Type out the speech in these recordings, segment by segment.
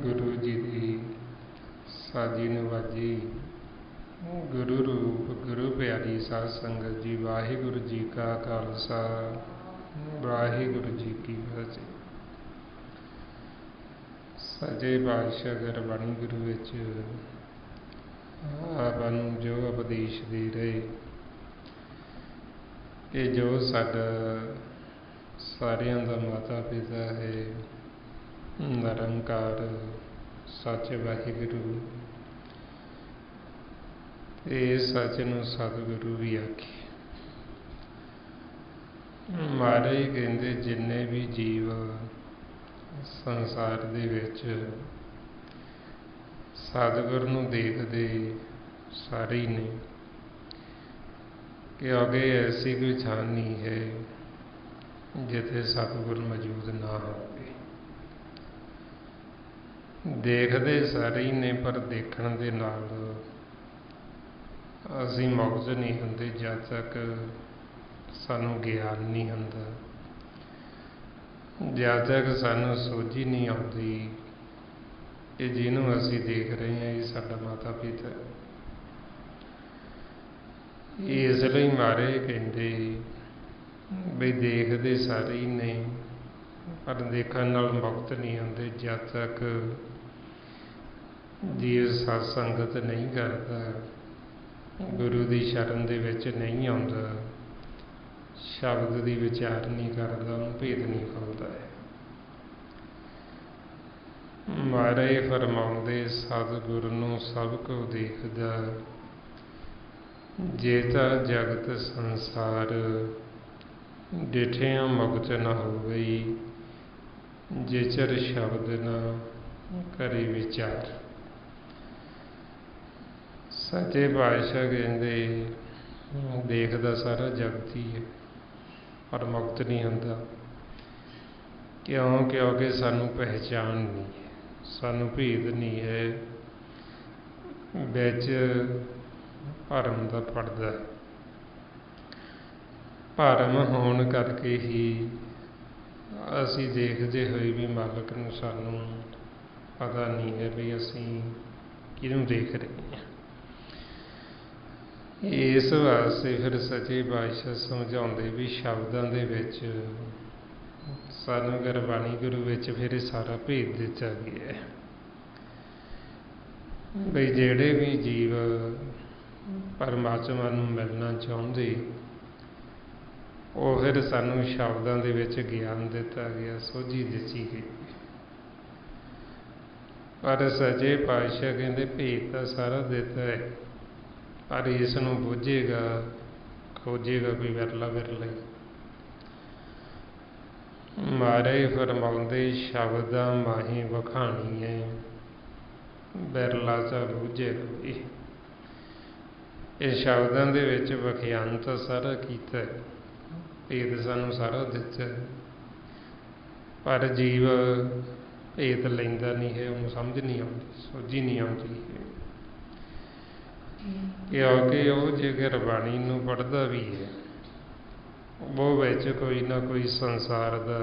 गुरु जी की साजी नवाजी। गुरु रूप गुरु प्यारी साध संगत जी। वाहिगुरु जी का खालसा वाहिगुरु जी की फतेह। सजे पातशाह गुरबाणी गुरु विच आपां नूं जो उपदेश दे रहे कि जो साडा सारियां दा माता पिता है निरंकार सच वाहिगुरु, इस सच नूं सतगुरु भी आखे। महाराज कहंदे जिन्ने भी जीव संसार दे विच सतगुर नूं देखदे सारे ही ने, क्योंकि ऐसी कोई थां नहीं है जिथे सतगुर मौजूद ना हो। देखते सारे ही ने, पर देखण दे नाल असीं मुक्त नहीं हुंदे जद तक सानूं ज्ञान नहीं हुंदा, जद तक सानूं सोझी नहीं आउंदी कि जिहनूं असीं देख रहे हैं ये साडा माता पिता। इसलिए महाराज कहंदे भी देखते सारे ही ने, पर देखण नाल मुक्त नहीं हुंदे जद तक जीव सत्संगत नहीं करता, गुरु की शरण दे विच नहीं आउंदा, शब्द की विचार नहीं करता, उन्हें भेद नहीं खुलता है। महाराज फरमाउंदे सतगुर नूं सब को देखदा, जे तां जगत संसार डिठिया मुक्त न हो गई, जे चर शब्द न करे विचार। ਸੱਚੇ ਪਾਤਸ਼ਾਹ ਕਹਿੰਦੇ ਦੇਖਦਾ ਸਾਰਾ ਜਗਤ ਹੀ ਹੈ ਪਰ ਮੁਕਤ ਨਹੀਂ ਹੁੰਦਾ। ਕਿਉਂ? ਕਿਉਂਕਿ ਸਾਨੂੰ ਪਹਿਚਾਣ ਨਹੀਂ ਹੈ, ਸਾਨੂੰ ਭੇਦ ਨਹੀਂ ਹੈ, ਵਿੱਚ ਭਰਮ ਦਾ ਪੜਦਾ। ਭਰਮ ਹੋਣ ਕਰਕੇ ਹੀ ਅਸੀਂ ਦੇਖਦੇ ਹੋਏ ਵੀ ਮਾਲਕ ਨੂੰ ਸਾਨੂੰ ਪਤਾ ਨਹੀਂ ਹੈ ਵੀ ਅਸੀਂ ਕਿਹਨੂੰ ਦੇਖ ਰਹੇ ਹਾਂ। ਇਸ ਵਾਸਤੇ ਫਿਰ ਸੱਚੇ ਪਾਤਸ਼ਾਹ ਸਮਝਾਉਂਦੇ ਵੀ ਸ਼ਬਦਾਂ ਦੇ ਵਿੱਚ ਸਾਨੂੰ ਗੁਰਬਾਣੀ ਗੁਰੂ ਵਿੱਚ ਫਿਰ ਇਹ ਸਾਰਾ ਭੇਦ ਦਿੱਤਾ ਗਿਆ ਹੈ। ਬਈ ਜਿਹੜੇ ਵੀ ਜੀਵ ਪਰਮਾਤਮਾ ਨੂੰ ਮਿਲਣਾ ਚਾਹੁੰਦੇ ਉਹ ਫਿਰ ਸਾਨੂੰ ਸ਼ਬਦਾਂ ਦੇ ਵਿੱਚ ਗਿਆਨ ਦਿੱਤਾ ਗਿਆ, ਸੋਝੀ ਦਿੱਤੀ ਗਈ। ਪਰ ਸੱਚੇ ਪਾਤਸ਼ਾਹ ਕਹਿੰਦੇ ਭੇਦ ਤਾਂ ਸਾਰਾ ਦਿੱਤਾ ਹੈ ਪਰ ਇਸ ਨੂੰ ਬੁੱਝੇਗਾ ਖੋਜੇਗਾ ਕੋਈ ਵਿਰਲਾ ਵਿਰਲਾ ਹੀ। ਮਾਰੇ ਫਰਮਾਉਂਦੇ ਸ਼ਬਦਾਂ ਮਾਹੀ ਵਖਾਣੀ ਹੈ ਬਿਰਲਾ ਤਾਂ ਬੁੱਝੇਗਾ ਵੀ। ਇਹ ਸ਼ਬਦਾਂ ਦੇ ਵਿੱਚ ਵਿਖਿਆਨ ਤਾਂ ਸਾਰਾ ਕੀਤਾ, ਭੇਦ ਸਾਨੂੰ ਸਾਰਾ ਦਿੱਤਾ, ਪਰ ਜੀਵ ਭੇਦ ਲੈਂਦਾ ਨਹੀਂ ਹੈ, ਉਹਨੂੰ ਸਮਝ ਨਹੀਂ ਆਉਂਦੀ, ਸੋਝੀ ਨਹੀਂ ਆਉਂਦੀ। ਕਿਉਂਕਿ ਉਹ ਜੇ ਗੁਰਬਾਣੀ ਨੂੰ ਪੜ੍ਹਦਾ ਵੀ ਹੈ ਉਹ ਵਿੱਚ ਕੋਈ ਨਾ ਕੋਈ ਸੰਸਾਰ ਦਾ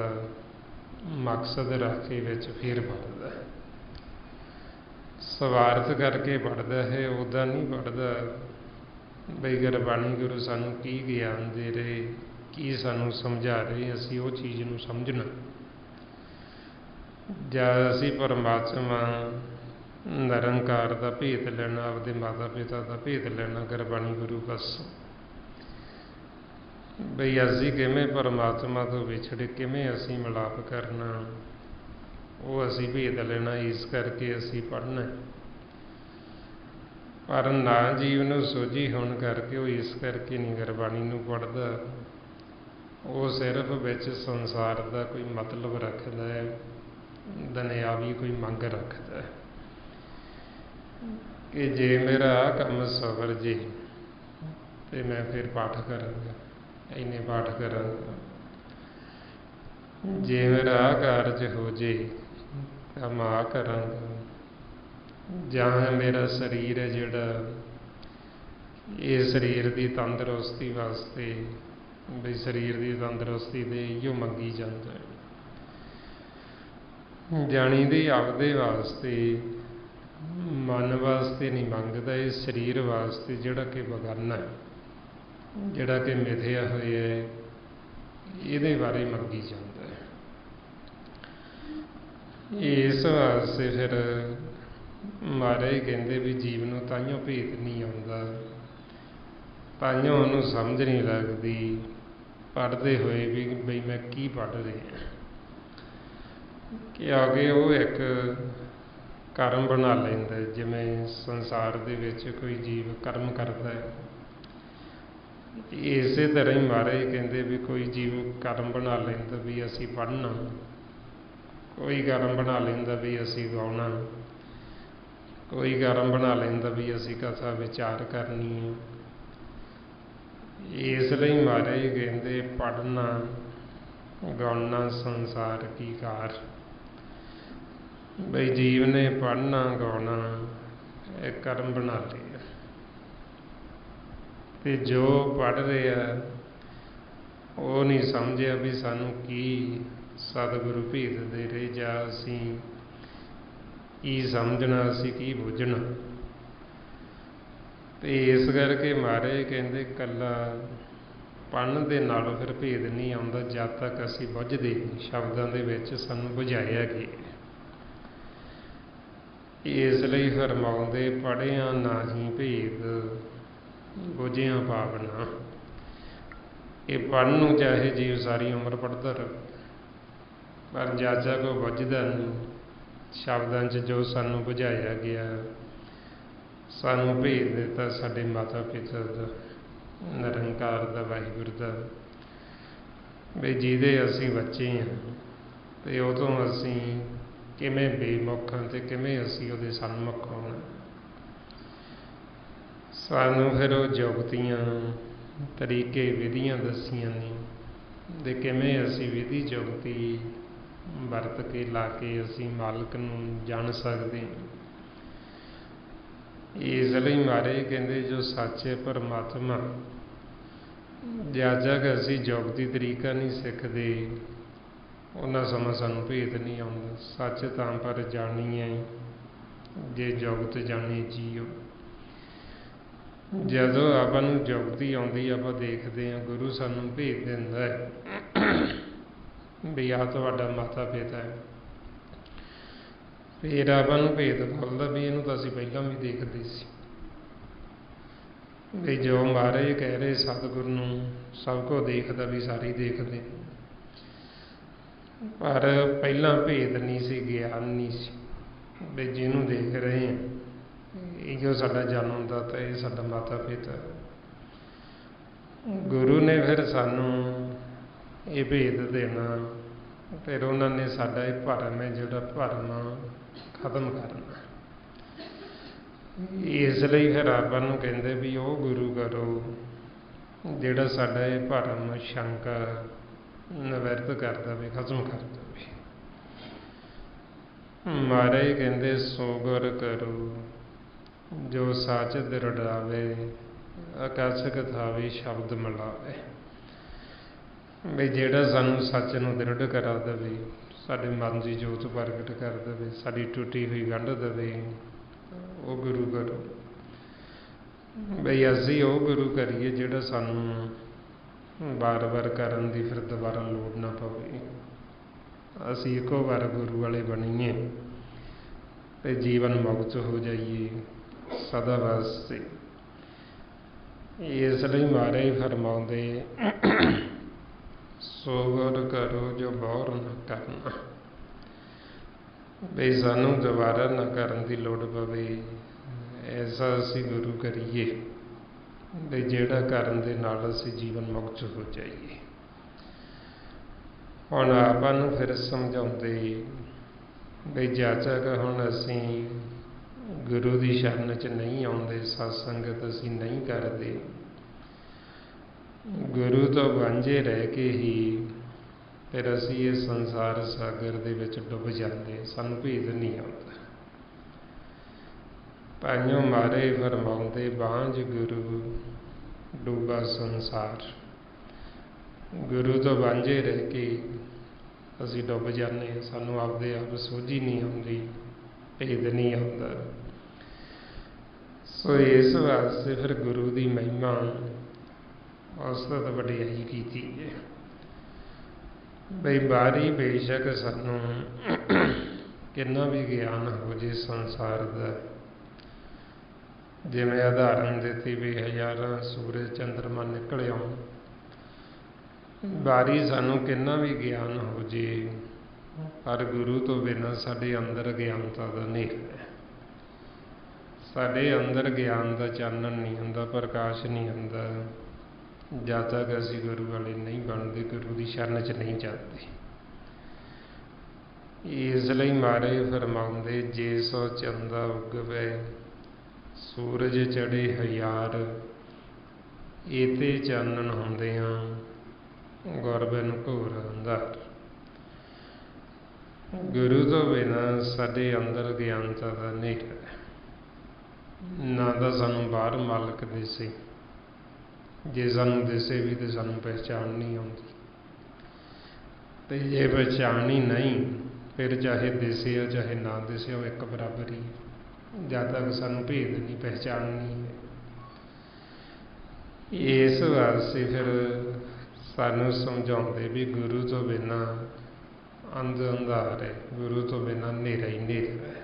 ਮਕਸਦ ਰੱਖ ਕੇ ਵਿੱਚ ਫਿਰ ਪੜ੍ਹਦਾ ਹੈ, ਸਵਾਰਥ ਕਰਕੇ ਪੜ੍ਹਦਾ ਹੈ, ਉੱਦਾਂ ਨਹੀਂ ਪੜ੍ਹਦਾ ਬਈ ਗੁਰਬਾਣੀ ਗੁਰੂ ਸਾਨੂੰ ਕੀ ਗਿਆਨ ਦੇ ਰਹੇ, ਕੀ ਸਾਨੂੰ ਸਮਝਾ ਰਹੇ, ਅਸੀਂ ਉਹ ਚੀਜ਼ ਨੂੰ ਸਮਝਣਾ। ਜਦ ਅਸੀਂ ਪਰਮਾਤਮਾ ਨਿਰੰਕਾਰ ਦਾ ਭੇਦ ਲੈਣਾ, ਆਪਦੇ ਮਾਤਾ ਪਿਤਾ ਦਾ ਭੇਦ ਲੈਣਾ ਗੁਰਬਾਣੀ ਗੁਰੂ ਪਾਸੋਂ, ਬਈ ਅਸੀਂ ਕਿਵੇਂ ਪਰਮਾਤਮਾ ਤੋਂ ਵਿਛੜੇ, ਕਿਵੇਂ ਅਸੀਂ ਮਿਲਾਪ ਕਰਨਾ, ਉਹ ਅਸੀਂ ਭੇਦ ਲੈਣਾ। ਇਸ ਕਰਕੇ ਅਸੀਂ ਪੜ੍ਹਨਾ। ਪਰ ਨਾ ਜੀਵ ਨੂੰ ਸੋਝੀ ਹੋਣ ਕਰਕੇ ਉਹ ਇਸ ਕਰਕੇ ਨਹੀਂ ਗੁਰਬਾਣੀ ਨੂੰ ਪੜ੍ਹਦਾ, ਉਹ ਸਿਰਫ ਵਿੱਚ ਸੰਸਾਰ ਦਾ ਕੋਈ ਮਤਲਬ ਰੱਖਦਾ ਹੈ, ਦੁਨਿਆਵੀ ਕੋਈ ਮੰਗ ਰੱਖਦਾ ਹੈ ਕਿ ਜੇ ਮੇਰਾ ਆਹ ਕੰਮ ਸਵਰ ਜੇ ਤੇ ਮੈਂ ਫਿਰ ਪਾਠ ਕਰਾਂਗਾ, ਇੰਨੇ ਪਾਠ ਕਰਾਂਗਾ, ਜੇ ਮੇਰਾ ਆਹ ਕਾਰਜ ਹੋ ਜੇ ਤਾਂ ਮੈਂ ਆਹ ਕਰਾਂਗਾ, ਜਾਂ ਮੇਰਾ ਸਰੀਰ ਹੈ ਜਿਹੜਾ ਇਹ ਸਰੀਰ ਦੀ ਤੰਦਰੁਸਤੀ ਵਾਸਤੇ ਬਈ ਸਰੀਰ ਦੀ ਤੰਦਰੁਸਤੀ ਦੇ ਇਹੋ ਮੰਗੀ ਜਾਂਦਾ ਹੈ। ਜਾਣੀ ਦੀ ਆਪਦੇ ਵਾਸਤੇ ਮਨ ਵਾਸਤੇ ਨਹੀਂ ਮੰਗਦਾ, ਇਹ ਸਰੀਰ ਵਾਸਤੇ ਜਿਹੜਾ ਕਿ ਬਗਾਨਾ ਹੈ, ਜਿਹੜਾ ਕਿ ਮਿਥਿਆ ਹੋਇਆ ਹੈ, ਇਹਦੇ ਬਾਰੇ ਮੰਗੀ ਜਾਂਦਾ ਹੈ। ਇਸ ਵਾਸਤੇ ਫਿਰ ਮਹਾਰਾਜ ਕਹਿੰਦੇ ਵੀ ਜੀਵ ਨੂੰ ਤਾਈਓ ਭੇਦ ਨਹੀਂ ਆਉਂਦਾ, ਤਾਈਓ ਉਹਨੂੰ ਸਮਝ ਨਹੀਂ ਲੱਗਦੀ ਪੜ੍ਹਦੇ ਹੋਏ ਵੀ ਬਈ ਮੈਂ ਕੀ ਪੜ੍ਹ ਰਿਹਾ, ਕਿਉਂਕਿ ਉਹ ਇੱਕ ਕਰਮ ਬਣਾ ਲੈਂਦਾ। ਜਿਵੇਂ ਸੰਸਾਰ ਦੇ ਵਿੱਚ ਕੋਈ ਜੀਵ ਕਰਮ ਕਰਦਾ ਹੈ, ਇਸੇ ਤਰ੍ਹਾਂ ਹੀ ਮਹਾਰਾਜ ਕਹਿੰਦੇ ਵੀ ਕੋਈ ਜੀਵ ਕਰਮ ਬਣਾ ਲੈਂਦਾ ਵੀ ਅਸੀਂ ਪੜ੍ਹਨਾ, ਕੋਈ ਕਰਮ ਬਣਾ ਲੈਂਦਾ ਵੀ ਅਸੀਂ ਗਾਉਣਾ, ਕੋਈ ਕਰਮ ਬਣਾ ਲੈਂਦਾ ਵੀ ਅਸੀਂ ਕਥਾ ਵਿਚਾਰ ਕਰਨੀ ਹੈ। ਇਸ ਲਈ ਮਹਾਰਾਜ ਕਹਿੰਦੇ ਪੜ੍ਹਨਾ ਗਾਉਣਾ ਸੰਸਾਰ ਕੀ ਕਾਰ, ਬਈ ਜੀਵ ਨੇ ਪੜ੍ਹਨਾ ਗਾਉਣਾ ਇਹ ਕਰਮ ਬਣਾ ਲਿਆ, ਤੇ ਜੋ ਪੜ੍ਹ ਰਿਹਾ ਉਹ ਨਹੀਂ ਸਮਝਿਆ ਵੀ ਸਾਨੂੰ ਕੀ ਸਤਿਗੁਰੂ ਭੇਦ ਦੇ ਰਹੇ, ਜਾਂ ਅਸੀਂ ਕੀ ਸਮਝਣਾ, ਅਸੀਂ ਕੀ ਬੁੱਝਣਾ। ਤੇ ਇਸ ਕਰਕੇ ਮਹਾਰਾਜ ਕਹਿੰਦੇ ਇਕੱਲਾ ਪੜ੍ਹਨ ਦੇ ਨਾਲ ਫਿਰ ਭੇਦ ਨਹੀਂ ਆਉਂਦਾ ਜਦ ਤੱਕ ਅਸੀਂ ਬੁੱਝਦੇ ਨਹੀਂ, ਸ਼ਬਦਾਂ ਦੇ ਵਿੱਚ ਸਾਨੂੰ ਬੁਝਾਇਆ ਗਿਆ। ਇਸ ਲਈ ਫਰਮਾਉਂਦੇ ਪੜ੍ਹਿਆ ਨਾਹੀਂ ਭੇਦ ਬੁਝਿਆ ਪਾਵਨਾ। ਇਹ ਪੜ੍ਹਨ ਨੂੰ ਚਾਹੇ ਜੀਵ ਸਾਰੀ ਉਮਰ ਪੜ੍ਹਦਾ ਰਹੇ, ਪਰ ਜਦ ਕੋਈ ਬੁੱਝਦਾ ਨਹੀਂ, ਸ਼ਬਦਾਂ 'ਚ ਜੋ ਸਾਨੂੰ ਬੁਝਾਇਆ ਗਿਆ, ਸਾਨੂੰ ਭੇਦ ਦਿੱਤਾ ਸਾਡੇ ਮਾਤਾ ਪਿਤਾ ਦਾ, ਨਿਰੰਕਾਰ ਦਾ, ਵਾਹਿਗੁਰੂ ਦਾ, ਵੀ ਜਿਹਦੇ ਅਸੀਂ ਬੱਚੇ ਹਾਂ, ਤੇ ਉਦੋਂ ਅਸੀਂ ਕਿਵੇਂ ਬੇਮੁਖ ਹਾਂ ਤੇ ਕਿਵੇਂ ਅਸੀਂ ਉਹਦੇ ਸਨਮੁਖ ਹੋਣਾ। सानू फिर वो जुगतियाँ तरीके विधियाँ दसियां ने दे किवें असी विधि जुगती वरत के ला के असी मालक नूं जान सकते हैं। इसलिए महाराज कहते जो सच्चे परमात्मा जद तक असी जुगती तरीका नहीं सीखते उन्ना समा सानू भेद नहीं आता। सच तां पर जानीए जे जुगत जाने जीओ। जदों आपां नूं जुगती आउंदी आपां देखते हैं गुरु सानू भेद दिंदा है भी आ तुहाडा माता पिता है। फिर आपां नूं भेद खुलदा भी इहनूं तां असीं पहिलां भी देखते सी भी जो महाराज कह रहे सतगुर नूं सब को देखदा भी सारी देखते पर पहला भेद नहीं सी ज्ञान नहीं सी भी जिन्हों देख रहे हैं यो साडा जन्मदाता ये साडा माता पिता। गुरु ने फिर सानू ये भेद देना फिर उन्होंने साडा ये भरम है जोड़ा भरम खत्म करना। इसलिए फिर आपां नूं कहंदे भी वो गुरु करो जिहड़ा साडा ये भरम शंका निवृत्त कर दे खत्म कर दे। महाराज कहंदे सो गुर करो जो साच दृढ़ावे आकाशक थावे शब्द मिलावे। भी जिहड़ा सानू सच नूं दृढ़ करा दे साडे मन की जोत प्रगट कर दे साडी टुटी हुई गंढ दे वो गुरु करो। बई असी वो गुरु करिए जिहड़ा सानू बार बार करन दी फिर दोबारा लोड़ ना पवे। असी एको बार गुरु वाले बनीए ते जीवन मुक्त हो जाइए सदा वास्ते। इसलिए महाराज फरमाउंदे सो गुर करो जो बौर न करना। बई सानू दोबारा न करन दी लोड़ पवे ऐसा असी गुरु करिए बई जिहड़ा करन दे नाल असी जीवन मुक्त हो जाइए। हुण आपां नूं फिर समझाउंदे बई जद तक हुण असी गुरु की शरण च नहीं आउंदे सत्संगत असी नहीं करते गुरु तो वांझे रह के ही फिर असी ये संसार सागर दे विच डुब जाते सानू भेद नहीं आता। भाइयों मारे फरमाउंदे बांझ गुरु डूबा संसार। गुरु तो वांझे रह के असी डुब जाते सानू आपदे आप सोझी नहीं आती भेद नहीं आता। सो इस वास्ते फिर गुरु की महिमा औसत वडियाई कीती है। बई बारी बेशक सानू कितना भी ज्ञान हो जे संसार का जिवें उदाहरण दिती भी हज़ारां सूरज चंद्रमा निकल आउण बारी सानू कितना भी ज्ञान हो जे पर गुरु तो बिना साडे अंदर ज्ञानता दा नेह है। साडे अंदर ज्ञान का चानन नहीं आंदा प्रकाश नहीं आंदा जद तक असी गुरु वाले नहीं बनते गुरु की शरण च नहीं जाते। इसलिए महाराज फरमाउंदे जे सो चंदा उगवे सूरज चढ़े हज़ार इते चानन हुंदियां गुर बिन घोर अंधार। गुरु तो बिना साडे अंदर ज्ञानता का नेह ना तो सानू बाहर मालक दिसे जे सानू दिसे भी तो सानू पहचान नहीं आती तो जे पहचान ही नहीं फिर चाहे दिसे हो चाहे ना दिसे हो एक बराबर ही जब तक सानू भेद नहीं पहचान नहीं है। इस वास्ते फिर सानू समझाउंदे भी गुरु तो बिना अंध अंधार है गुरु तो बिना नेरा ही नेरा है।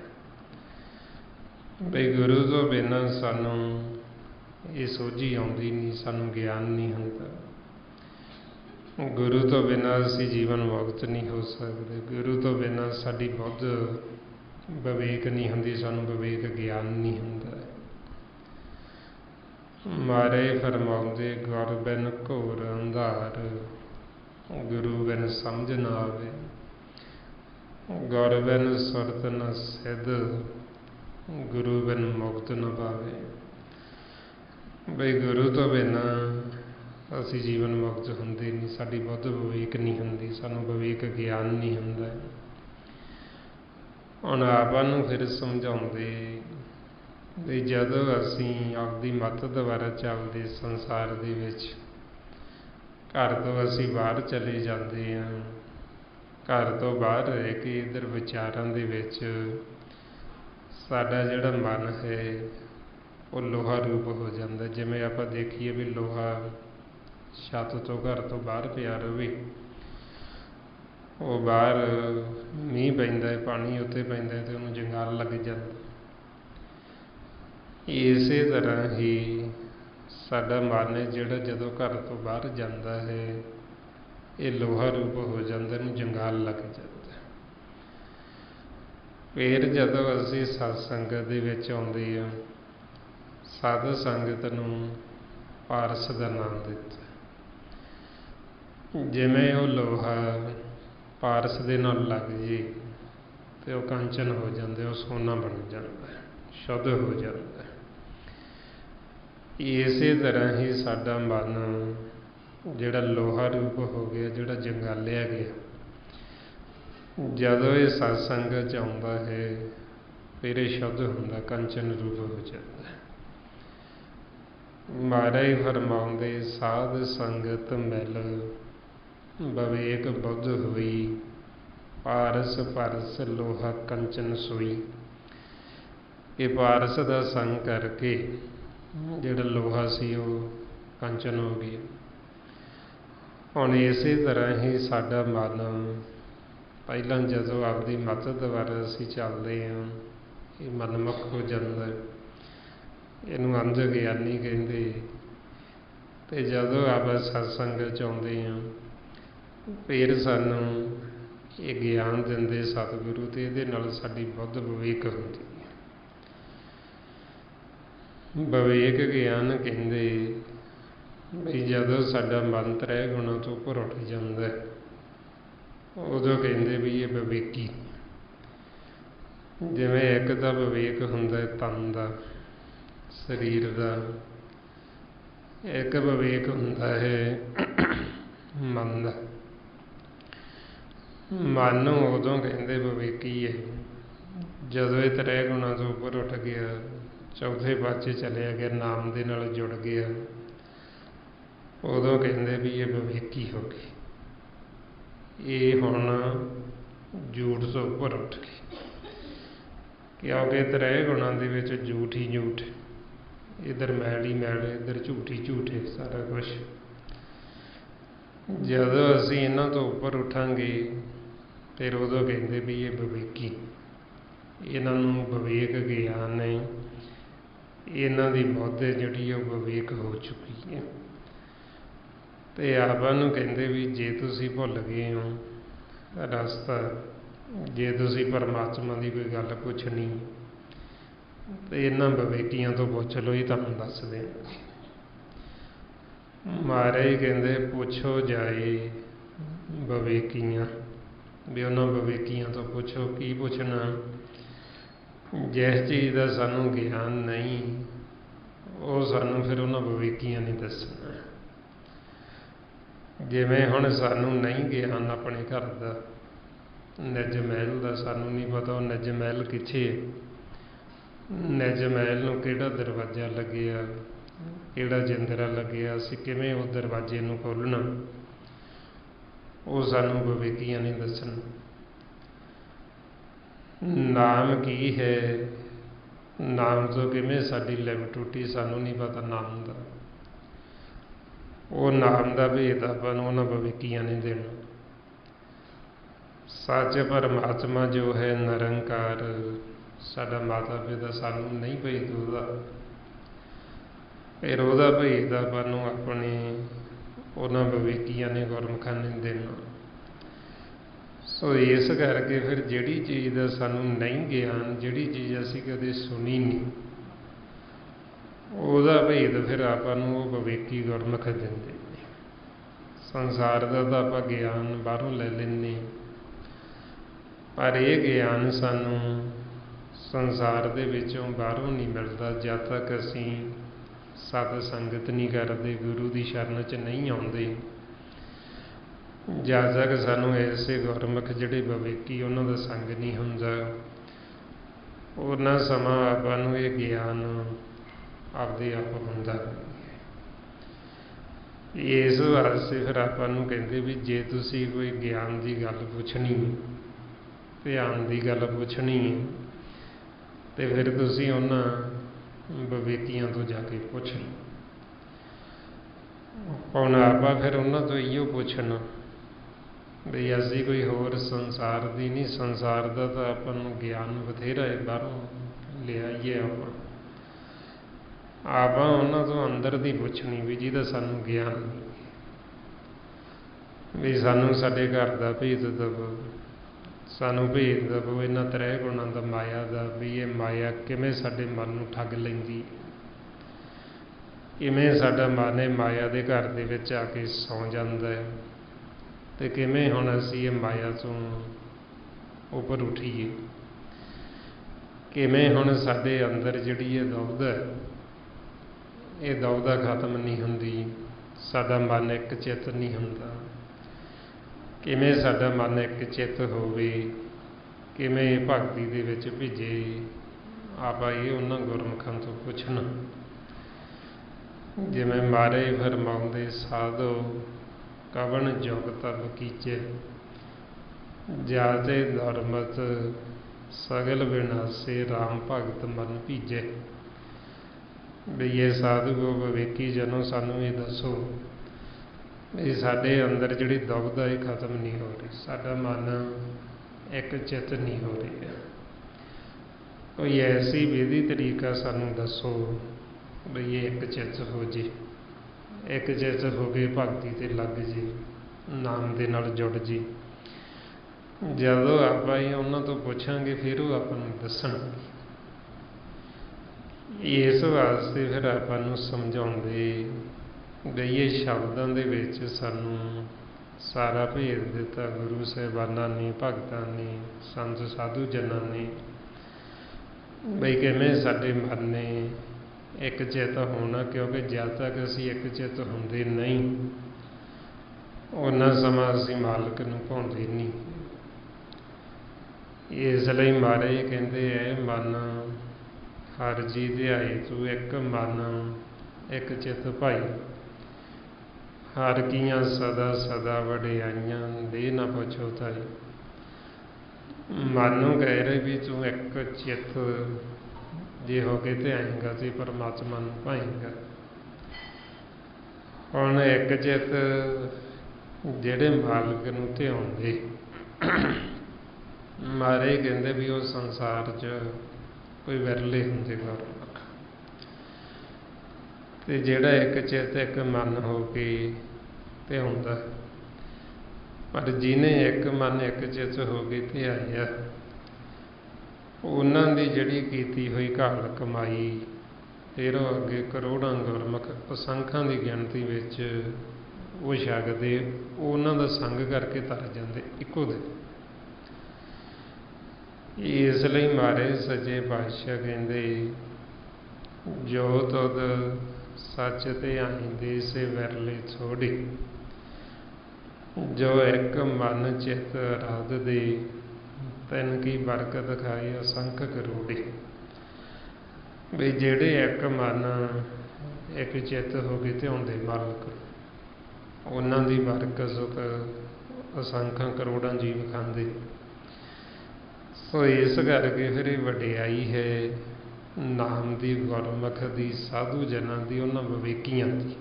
बई गुरु तो बिना सानू ये सोझी आउंदी नहीं सानू ज्ञान नहीं होता। गुरु तो बिना असी जीवन मुक्त नहीं हो सकते। गुरु तो बिना साडी बुद्ध विवेक नहीं होंदी सानू विवेक ज्ञान नहीं होंदा। मारे फरमाउंदे गुर बिन घोर अंधार गुरु बिन समझ ना आवे। गुर बिन सुरत न सिद्ध गुरु बिन मुक्त न पावे। ਬਈ ਗੁਰੂ ਤੋਂ ਬਿਨਾਂ ਅਸੀਂ ਜੀਵਨ ਮੁਕਤ ਹੁੰਦੇ ਨਹੀਂ, ਸਾਡੀ ਬੁੱਧ ਵਿਵੇਕ ਨਹੀਂ ਹੁੰਦੀ, ਸਾਨੂੰ ਵਿਵੇਕ ਗਿਆਨ ਨਹੀਂ ਹੁੰਦਾ। ਹੁਣ ਆਪਾਂ ਨੂੰ ਫਿਰ ਸਮਝਾਉਂਦੇ ਵੀ ਜਦੋਂ ਅਸੀਂ ਆਪਦੀ ਮੱਤ ਦੁਆਰਾ ਚੱਲਦੇ ਸੰਸਾਰ ਦੇ ਵਿੱਚ, ਘਰ ਤੋਂ ਅਸੀਂ ਬਾਹਰ ਚਲੇ ਜਾਂਦੇ ਹਾਂ, ਘਰ ਤੋਂ ਬਾਹਰ ਰਹਿ ਕੇ ਇੱਧਰ ਵਿਚਾਰਾਂ ਦੇ ਵਿੱਚ ਸਾਡਾ ਜਿਹੜਾ ਮਨ ਹੈ ਉਹ ਲੋਹਾ ਰੂਪ ਹੋ ਜਾਂਦਾ। ਜਿਵੇਂ ਆਪਾਂ ਦੇਖੀਏ ਵੀ ਲੋਹਾ ਛੱਤ ਤੋਂ ਘਰ ਤੋਂ ਬਾਹਰ ਪਿਆ ਰਹੇ, ਉਹ ਬਾਹਰ ਮੀਂਹ ਪੈਂਦਾ ਹੈ, ਪਾਣੀ ਉੱਤੇ ਪੈਂਦਾ ਹੈ ਅਤੇ ਉਹਨੂੰ ਜੰਗਾਲ ਲੱਗ ਜਾਂਦਾ। ਇਸੇ ਤਰ੍ਹਾਂ ਹੀ ਸਾਡਾ ਮਨ ਹੈ ਜਿਹੜਾ ਜਦੋਂ ਘਰ ਤੋਂ ਬਾਹਰ ਜਾਂਦਾ ਹੈ ਇਹ ਲੋਹਾ ਰੂਪ ਹੋ ਜਾਂਦਾ, ਇਹਨੂੰ ਜੰਗਾਲ ਲੱਗ ਜਾਂਦਾ। ਫਿਰ ਜਦੋਂ ਅਸੀਂ ਸਤ ਸੰਗਤ ਦੇ ਵਿੱਚ ਆਉਂਦੇ ਹਾਂ, ਸਾਧ ਸੰਗਤ ਨੂੰ ਪਾਰਸ ਦਾ ਨਾਮ ਦਿੱਤਾ। ਜਿਵੇਂ ਉਹ ਲੋਹਾ ਪਾਰਸ ਦੇ ਨਾਲ ਲੱਗ ਜੇ ਤੇ ਉਹ ਕੰਚਨ ਹੋ ਜਾਂਦੇ, ਉਹ ਸੋਨਾ ਬਣ ਜਾਂਦਾ, ਸ਼ੁੱਧ ਹੋ ਜਾਂਦਾ। ਇਸੇ ਤਰ੍ਹਾਂ ਹੀ ਸਾਡਾ ਮਨ ਜਿਹੜਾ ਲੋਹਾ ਰੂਪ ਹੋ ਗਿਆ, ਜਿਹੜਾ ਜੰਗਾਲਿਆ ਗਿਆ, ਜਦੋਂ ਇਹ ਸਤ ਸੰਗਤ 'ਚ ਆਉਂਦਾ ਹੈ ਫਿਰ ਇਹ ਸ਼ੁੱਧ ਹੁੰਦਾ, ਕੰਚਨ ਰੂਪ ਹੋ ਜਾਂਦਾ। ਮਹਾਰਾਜ ਫਰਮਾਉਂਦੇ ਸਾਧ ਸੰਗਤ ਮਿਲ ਵਿਵੇਕ ਬੁੱਧ ਹੋਈ, ਪਾਰਸ ਪਰਸ ਲੋਹਾ ਕੰਚਨ ਸੋਈ। ਇਹ ਪਾਰਸ ਦਾ ਸੰਗ ਕਰਕੇ ਜਿਹੜਾ ਲੋਹਾ ਸੀ ਉਹ ਕੰਚਨ ਹੋ ਗਿਆ। ਹੁਣ ਇਸੇ ਤਰ੍ਹਾਂ ਹੀ ਸਾਡਾ ਮਨ ਪਹਿਲਾਂ ਜਦੋਂ ਆਪਦੀ ਮੱਤ ਦੁਆਰਾ ਅਸੀਂ ਚੱਲਦੇ ਹਾਂ ਇਹ ਮਨਮੁਖ ਹੋ ਜਾਂਦਾ, ਇਹਨੂੰ ਅੰਧ ਗਿਆਨੀ ਕਹਿੰਦੇ। ਅਤੇ ਜਦੋਂ ਆਪਾਂ ਸਤਸੰਗ 'ਚ ਆਉਂਦੇ ਹਾਂ ਫਿਰ ਸਾਨੂੰ ਇਹ ਗਿਆਨ ਦਿੰਦੇ ਸਤਿਗੁਰੂ, ਅਤੇ ਇਹਦੇ ਨਾਲ ਸਾਡੀ ਬੁੱਧ ਵਿਵੇਕ ਹੁੰਦੀ ਹੈ। ਵਿਵੇਕ ਗਿਆਨ ਕਹਿੰਦੇ ਵੀ ਜਦੋਂ ਸਾਡਾ ਮਨ ਤ੍ਰੈ ਗੁਣਾਂ ਤੋਂ ਉੱਪਰ ਉੱਠ ਜਾਂਦਾ ਉਦੋਂ ਕਹਿੰਦੇ ਵੀ ਇਹ ਵਿਵੇਕੀ। ਜਿਵੇਂ ਇੱਕ ਤਾਂ ਵਿਵੇਕ ਹੁੰਦਾ ਤਨ ਦਾ, ਸਰੀਰ ਦਾ, ਇੱਕ ਵਿਵੇਕ ਹੁੰਦਾ ਹੈ ਮਨ ਦਾ। ਮਨ ਨੂੰ ਉਦੋਂ ਕਹਿੰਦੇ ਵਿਵੇਕੀ ਹੈ ਜਦੋਂ ਇਹ ਤ੍ਰੈ ਗੁਣਾਂ ਤੋਂ ਉੱਪਰ ਉੱਠ ਗਿਆ, ਚੌਥੇ ਪਾਸੇ ਚਲਿਆ ਗਿਆ, ਨਾਮ ਦੇ ਨਾਲ ਜੁੜ ਗਿਆ, ਉਦੋਂ ਕਹਿੰਦੇ ਵੀ ਇਹ ਵਿਵੇਕੀ ਹੋ ਗਈ। ਇਹ ਹੁਣ ਝੂਠ ਤੋਂ ਉੱਪਰ ਉੱਠ ਗਈ, ਕਿਉਂਕਿ ਤ੍ਰੈ ਗੁਣਾਂ ਦੇ ਵਿੱਚ ਝੂਠ ਹੀ ਝੂਠ, ਇੱਧਰ ਮੈਲ ਹੀ ਮੈਲ, ਇੱਧਰ ਝੂਠ ਹੀ ਝੂਠ ਹੈ ਸਾਰਾ ਕੁਛ। ਜਦੋਂ ਅਸੀਂ ਇਹਨਾਂ ਤੋਂ ਉੱਪਰ ਉੱਠਾਂਗੇ ਫਿਰ ਉਦੋਂ ਕਹਿੰਦੇ ਵੀ ਇਹ ਵਿਵੇਕੀ। ਇਹਨਾਂ ਨੂੰ ਵਿਵੇਕ ਗਿਆਨ ਹੈ, ਇਹਨਾਂ ਦੀ ਬੁੱਧ ਜਿਹੜੀ ਉਹ ਵਿਵੇਕ ਹੋ ਚੁੱਕੀ ਹੈ। ਅਤੇ ਆਪਾਂ ਨੂੰ ਕਹਿੰਦੇ ਵੀ ਜੇ ਤੁਸੀਂ ਭੁੱਲ ਗਏ ਹੋ ਰਸਤਾ, ਜੇ ਤੁਸੀਂ ਪਰਮਾਤਮਾ ਦੀ ਕੋਈ ਗੱਲ ਪੁੱਛਣੀ ਅਤੇ ਇਹਨਾਂ ਵਿਵੇਕੀਆਂ ਤੋਂ ਪੁੱਛ ਲਓ, ਇਹ ਤੁਹਾਨੂੰ ਦੱਸ ਦੇਣਗੇ। ਮਹਾਰਾਜ ਕਹਿੰਦੇ ਪੁੱਛੋ ਜਾਏ ਵਿਵੇਕੀਆਂ, ਵੀ ਉਹਨਾਂ ਵਿਵੇਕੀਆਂ ਤੋਂ ਪੁੱਛੋ। ਕੀ ਪੁੱਛਣਾ? ਜਿਸ ਚੀਜ਼ ਦਾ ਸਾਨੂੰ ਗਿਆਨ ਨਹੀਂ ਉਹ ਸਾਨੂੰ ਫਿਰ ਉਹਨਾਂ ਵਿਵੇਕੀਆਂ ਨੇ ਦੱਸਣਾ। ਜਿਵੇਂ ਹੁਣ ਸਾਨੂੰ ਨਹੀਂ ਗਿਆਨ ਆਪਣੇ ਘਰ ਦਾ, ਨਿੱਜ ਮਹਿਲ ਦਾ ਸਾਨੂੰ ਨਹੀਂ ਪਤਾ ਉਹ ਨਿੱਜ ਮਹਿਲ ਕਿੱਥੇ ਹੈ, ਨਿੱਜ ਮਹਿਲ ਨੂੰ ਕਿਹੜਾ ਦਰਵਾਜ਼ਾ ਲੱਗਿਆ, ਕਿਹੜਾ ਜਿੰਦਰਾ ਲੱਗਿਆ, ਅਸੀਂ ਕਿਵੇਂ ਉਹ ਦਰਵਾਜ਼ੇ ਨੂੰ ਖੋਲ੍ਹਣਾ, ਉਹ ਸਾਨੂੰ ਵਿਵੇਕੀਆਂ ਨੇ ਦੱਸਣਾ। ਨਾਮ ਕੀ ਹੈ, ਨਾਮ ਤੋਂ ਕਿਵੇਂ ਸਾਡੀ ਲਿਵ ਟੁੱਟੀ, ਸਾਨੂੰ ਨਹੀਂ ਪਤਾ ਨਾਮ ਦਾ। ਉਹ ਨਾਮ ਦਾ ਭੇਦ ਆਪਾਂ ਨੂੰ ਉਹਨਾਂ ਵਿਵੇਕੀਆਂ ਨੇ ਦੇਣਾ। ਸੱਚ ਪਰਮਾਤਮਾ ਜੋ ਹੈ ਨਿਰੰਕਾਰ, ਸਾਡਾ ਮਾਤਾ ਪਿਤਾ ਸਾਨੂੰ ਨਹੀਂ ਭੇਦ ਉਹਦਾ, ਫਿਰ ਉਹਦਾ ਭੇਦ ਆਪਾਂ ਨੂੰ ਆਪਣੇ ਉਹਨਾਂ ਵਿਵੇਕੀਆਂ ਨੇ ਗੁਰਮੁਖਾਂ ਨੇ ਦੇਣਾ। ਸੋ ਇਸ ਕਰਕੇ ਫਿਰ ਜਿਹੜੀ ਚੀਜ਼ ਦਾ ਸਾਨੂੰ ਨਹੀਂ ਗਿਆਨ, ਜਿਹੜੀ ਚੀਜ਼ ਅਸੀਂ ਕਦੇ ਸੁਣੀ ਨਹੀਂ, ਉਹਦਾ ਭੇਦ ਫਿਰ ਆਪਾਂ ਨੂੰ ਉਹ ਵਿਵੇਕੀ ਗੁਰਮੁਖ ਦਿੰਦੇ ਨੇ। ਸੰਸਾਰ ਦਾ ਤਾਂ ਆਪਾਂ ਗਿਆਨ ਬਾਹਰੋਂ ਲੈ ਲੈਂਦੇ, ਪਰ ਇਹ ਗਿਆਨ ਸਾਨੂੰ ਸੰਸਾਰ ਦੇ ਵਿੱਚੋਂ ਬਾਹਰੋਂ ਨਹੀਂ ਮਿਲਦਾ ਜਦ ਤੱਕ ਅਸੀਂ सत संगत नहीं करते, गुरु की शरण च नहीं आते। जद तक सानू ऐसे गुरमुख जिहड़े विवेकी उन्हां दा संग नहीं हुंदा, उन्ना समा आपां नूं इह ज्ञान आपदे आप हुंदा। इस वास्ते फिर आपां नूं कहंदे भी जे तुसीं कोई ज्ञान की गल पुछनी, ध्यान की गल पुछनी है, तो फिर तुसीं उन्हां विवेकियां तो जाके पुछ लो। हुण आपां फिर उन्हां तो इहो पुछना भी असीं कोई होर संसार दी नहीं, संसार दा तां आपां नूं ज्ञान बथेरा है, बाहरों लिआईए आपां उन्हां तो अंदर दी पुछनी भी जिहदा सानूं ज्ञान नहीं, भी सानूं साडे घर दा भेद दवो, सानूं भेद दवो इन्हां त्रै गुणां दा, माया दा, भी ये माया किवें साडे मन नूं ठग लैंदी, किवें साडा मन है माया दे घर दे विच आके सौ जांदा है, ते किवें हुण असीं इह माया तों उपर उठीए, किवें हुण साडे अंदर जिहड़ी ये दौड़ है, ये दौड़ खत्म नहीं हुंदी, साडा मन एक चित नहीं हुंदा, किवें साडा मन एक चित होवे, किवें भगती दे विच भिजे, आपां इह उन्हां गुरमुखां तो पुछना। जिवें महाराज फरमाउंदे साधो कवन जुग तब कीचे, जाते धर्मत सगल विनाशे राम भगत मन भीजे। भी ये साधु विवेकी जनों सानू ये दसो भी साडे अंदर जिहड़ी दुविधा है खत्म नहीं हो रही, साडा मन एक चित नहीं हो रही है, कोई ऐसी विधि तरीका सानू दसो भी ये एक चित हो जे, एक चित हो के भगती ते लग जे, नाम दे नाल जुड़ जे। जदों आपां उन्हां तो पुछांगे फिर वो आपां नूं दसणगे। इस वास्ते फिर आपां नूं समझाउंदे भी ये शब्दां दे विच सानूं सारा भेद दिता गुरु साहिबानां ने, भगतां ने, संत साधु जनां ने, बई किवें साडे मन ने एक चित होना, क्योंकि जद तक असीं एक चित हुंदे नहीं उन्ना समा असीं मालक नूं भाउंदे नहीं। इसलिए महाराज कहंदे है मन हर जी ध्याए तू एक मन एक चित भाई, हर कीआं सदा सदा वडियाइयां दे ना पछोताई। मन नूं कह रहे भी तू एक चित जे हो के ध्याएगा तो परमात्मा नूं भाएगा। हुण एक चित जिहड़े मालक नूं ध्याउंदे, महाराज कहंदे भी वो संसार च कोई विरले हुंदे गुरमुख, ते जिहड़ा एक चित एक मन हो के ध्याउंदा, पर जिन्हें एक मन एक चित हो के ध्याया उन्हां दी जिहड़ी कीती हुई घाल कमाई फिर वो अगे करोड़ां गुरमुख असंखां की गिणती विच वो छकदे, उन्हां दा संग करके तर जांदे इक्को दिन। इसलिए महाराज सच्चे पातशाह कहंदे जो तुद सच ध्याईंदे से विरले थोड़े, जो एक मन चित राध दे तैन की बरकत खाए असंख करोड़े। भी जिहड़े एक मन एक चित हो के ध्याउंदे मालक, उन्हां दी बरकत असंखां करोड़ां जीव खांदे। सो इस करके फिर ये वडियाई है नाम दी, गुरमुख दी, साधु जनां दी, उन्हां विवेकियां दी।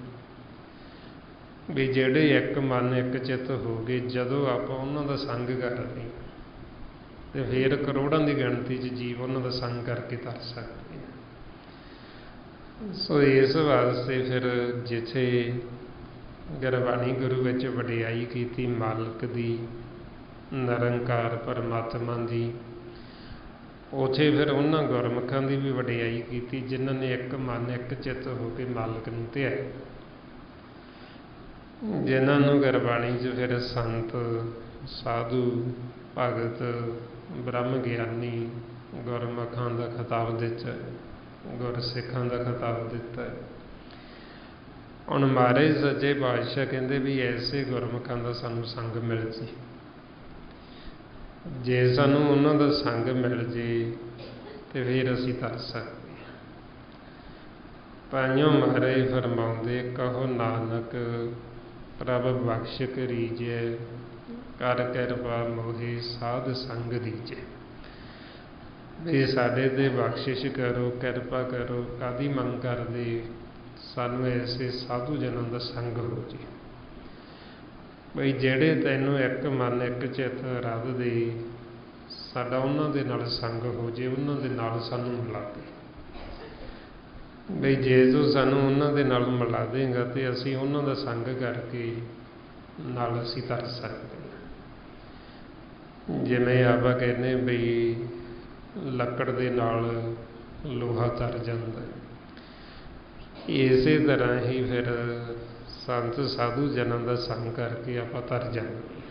भी जिहड़े एक मन एक चित हो गए, जदों आपां उन्हां दा संग करदे ते फिर करोड़ां दी गिणती च जीव उन्हां दा संग करके तर सकदे। सो इस वास्ते फिर जिथे गुरबाणी गुरु विच वडियाई कीती मालक दी, निरंकार परमात्मा दी, उथे फिर उन्हां गुरमुखां दी भी वडियाई कीती जिन्हां ने एक मन एक चित हो के मालक नूं ध्याया, जिन्हां नूं गुरबाणी च फिर संत साधु भगत ब्रह्म ज्ञानी गुरमुखां दा खिताब दिता, गुरसिखां दा खिताब दिता है। ਹੁਣ ਮਹਾਰਾਜ ਸੱਚੇ ਪਾਤਸ਼ਾਹ ਕਹਿੰਦੇ ਵੀ ਐਸੇ ਗੁਰਮੁਖਾਂ ਦਾ ਸਾਨੂੰ ਸੰਗ ਮਿਲ ਜੇ, ਜੇ ਸਾਨੂੰ ਉਹਨਾਂ ਦਾ ਸੰਗ ਮਿਲ ਜੇ ਤੇ ਫਿਰ ਅਸੀਂ ਤਰ ਸਕਦੇ ਹਾਂ। ਤਾਂਹੀਓ ਮਹਾਰਾਜ ਫਰਮਾਉਂਦੇ ਕਹੋ ਨਾਨਕ ਪ੍ਰਭ ਬਖਸ਼ ਕਰੀਜੈ, ਕਰ ਕਿਰਪਾ ਮੋਹਿ ਸਾਧ ਸੰਗ ਦੀਜੈ। ਵੀ ਸਾਡੇ ਤੇ ਬਖਸ਼ਿਸ਼ ਕਰੋ, ਕਿਰਪਾ ਕਰੋ। ਕਾਹਦੀ ਮੰਗ ਕਰਦੇ? ਸਾਨੂੰ ਐਸੇ ਸਾਧੂ ਜਨਾਂ ਦਾ ਸੰਗ ਹੋ ਜੇ ਬਈ ਜਿਹੜੇ ਤੈਨੂੰ ਇੱਕ ਮਨ ਇੱਕ ਚਿੱਤ ਰੱਖਦੇ, ਸਾਡਾ ਉਹਨਾਂ ਦੇ ਨਾਲ ਸੰਗ ਹੋ ਜੇ, ਉਹਨਾਂ ਦੇ ਨਾਲ ਸਾਨੂੰ ਮਿਲਾ ਦੇ। ਬਈ ਜੇ ਤੂੰ ਸਾਨੂੰ ਉਹਨਾਂ ਦੇ ਨਾਲ ਮਿਲਾ ਦੇਂਗਾ ਤੇ ਅਸੀਂ ਉਹਨਾਂ ਦਾ ਸੰਗ ਕਰਕੇ ਨਾਲ ਅਸੀਂ ਤਰ ਸਕਦੇ ਹਾਂ। ਜਿਵੇਂ ਆਪਾਂ ਕਹਿੰਦੇ ਬਈ ਲੱਕੜ ਦੇ ਨਾਲ ਲੋਹਾ ਤਰ ਜਾਂਦਾ, ਇਸੇ ਤਰ੍ਹਾਂ ਹੀ ਫਿਰ ਸੰਤ ਸਾਧੂ ਜਨਾਂ ਦਾ ਸੰਗ ਕਰਕੇ ਆਪਾਂ ਤਰ ਜਾਂਦੇ।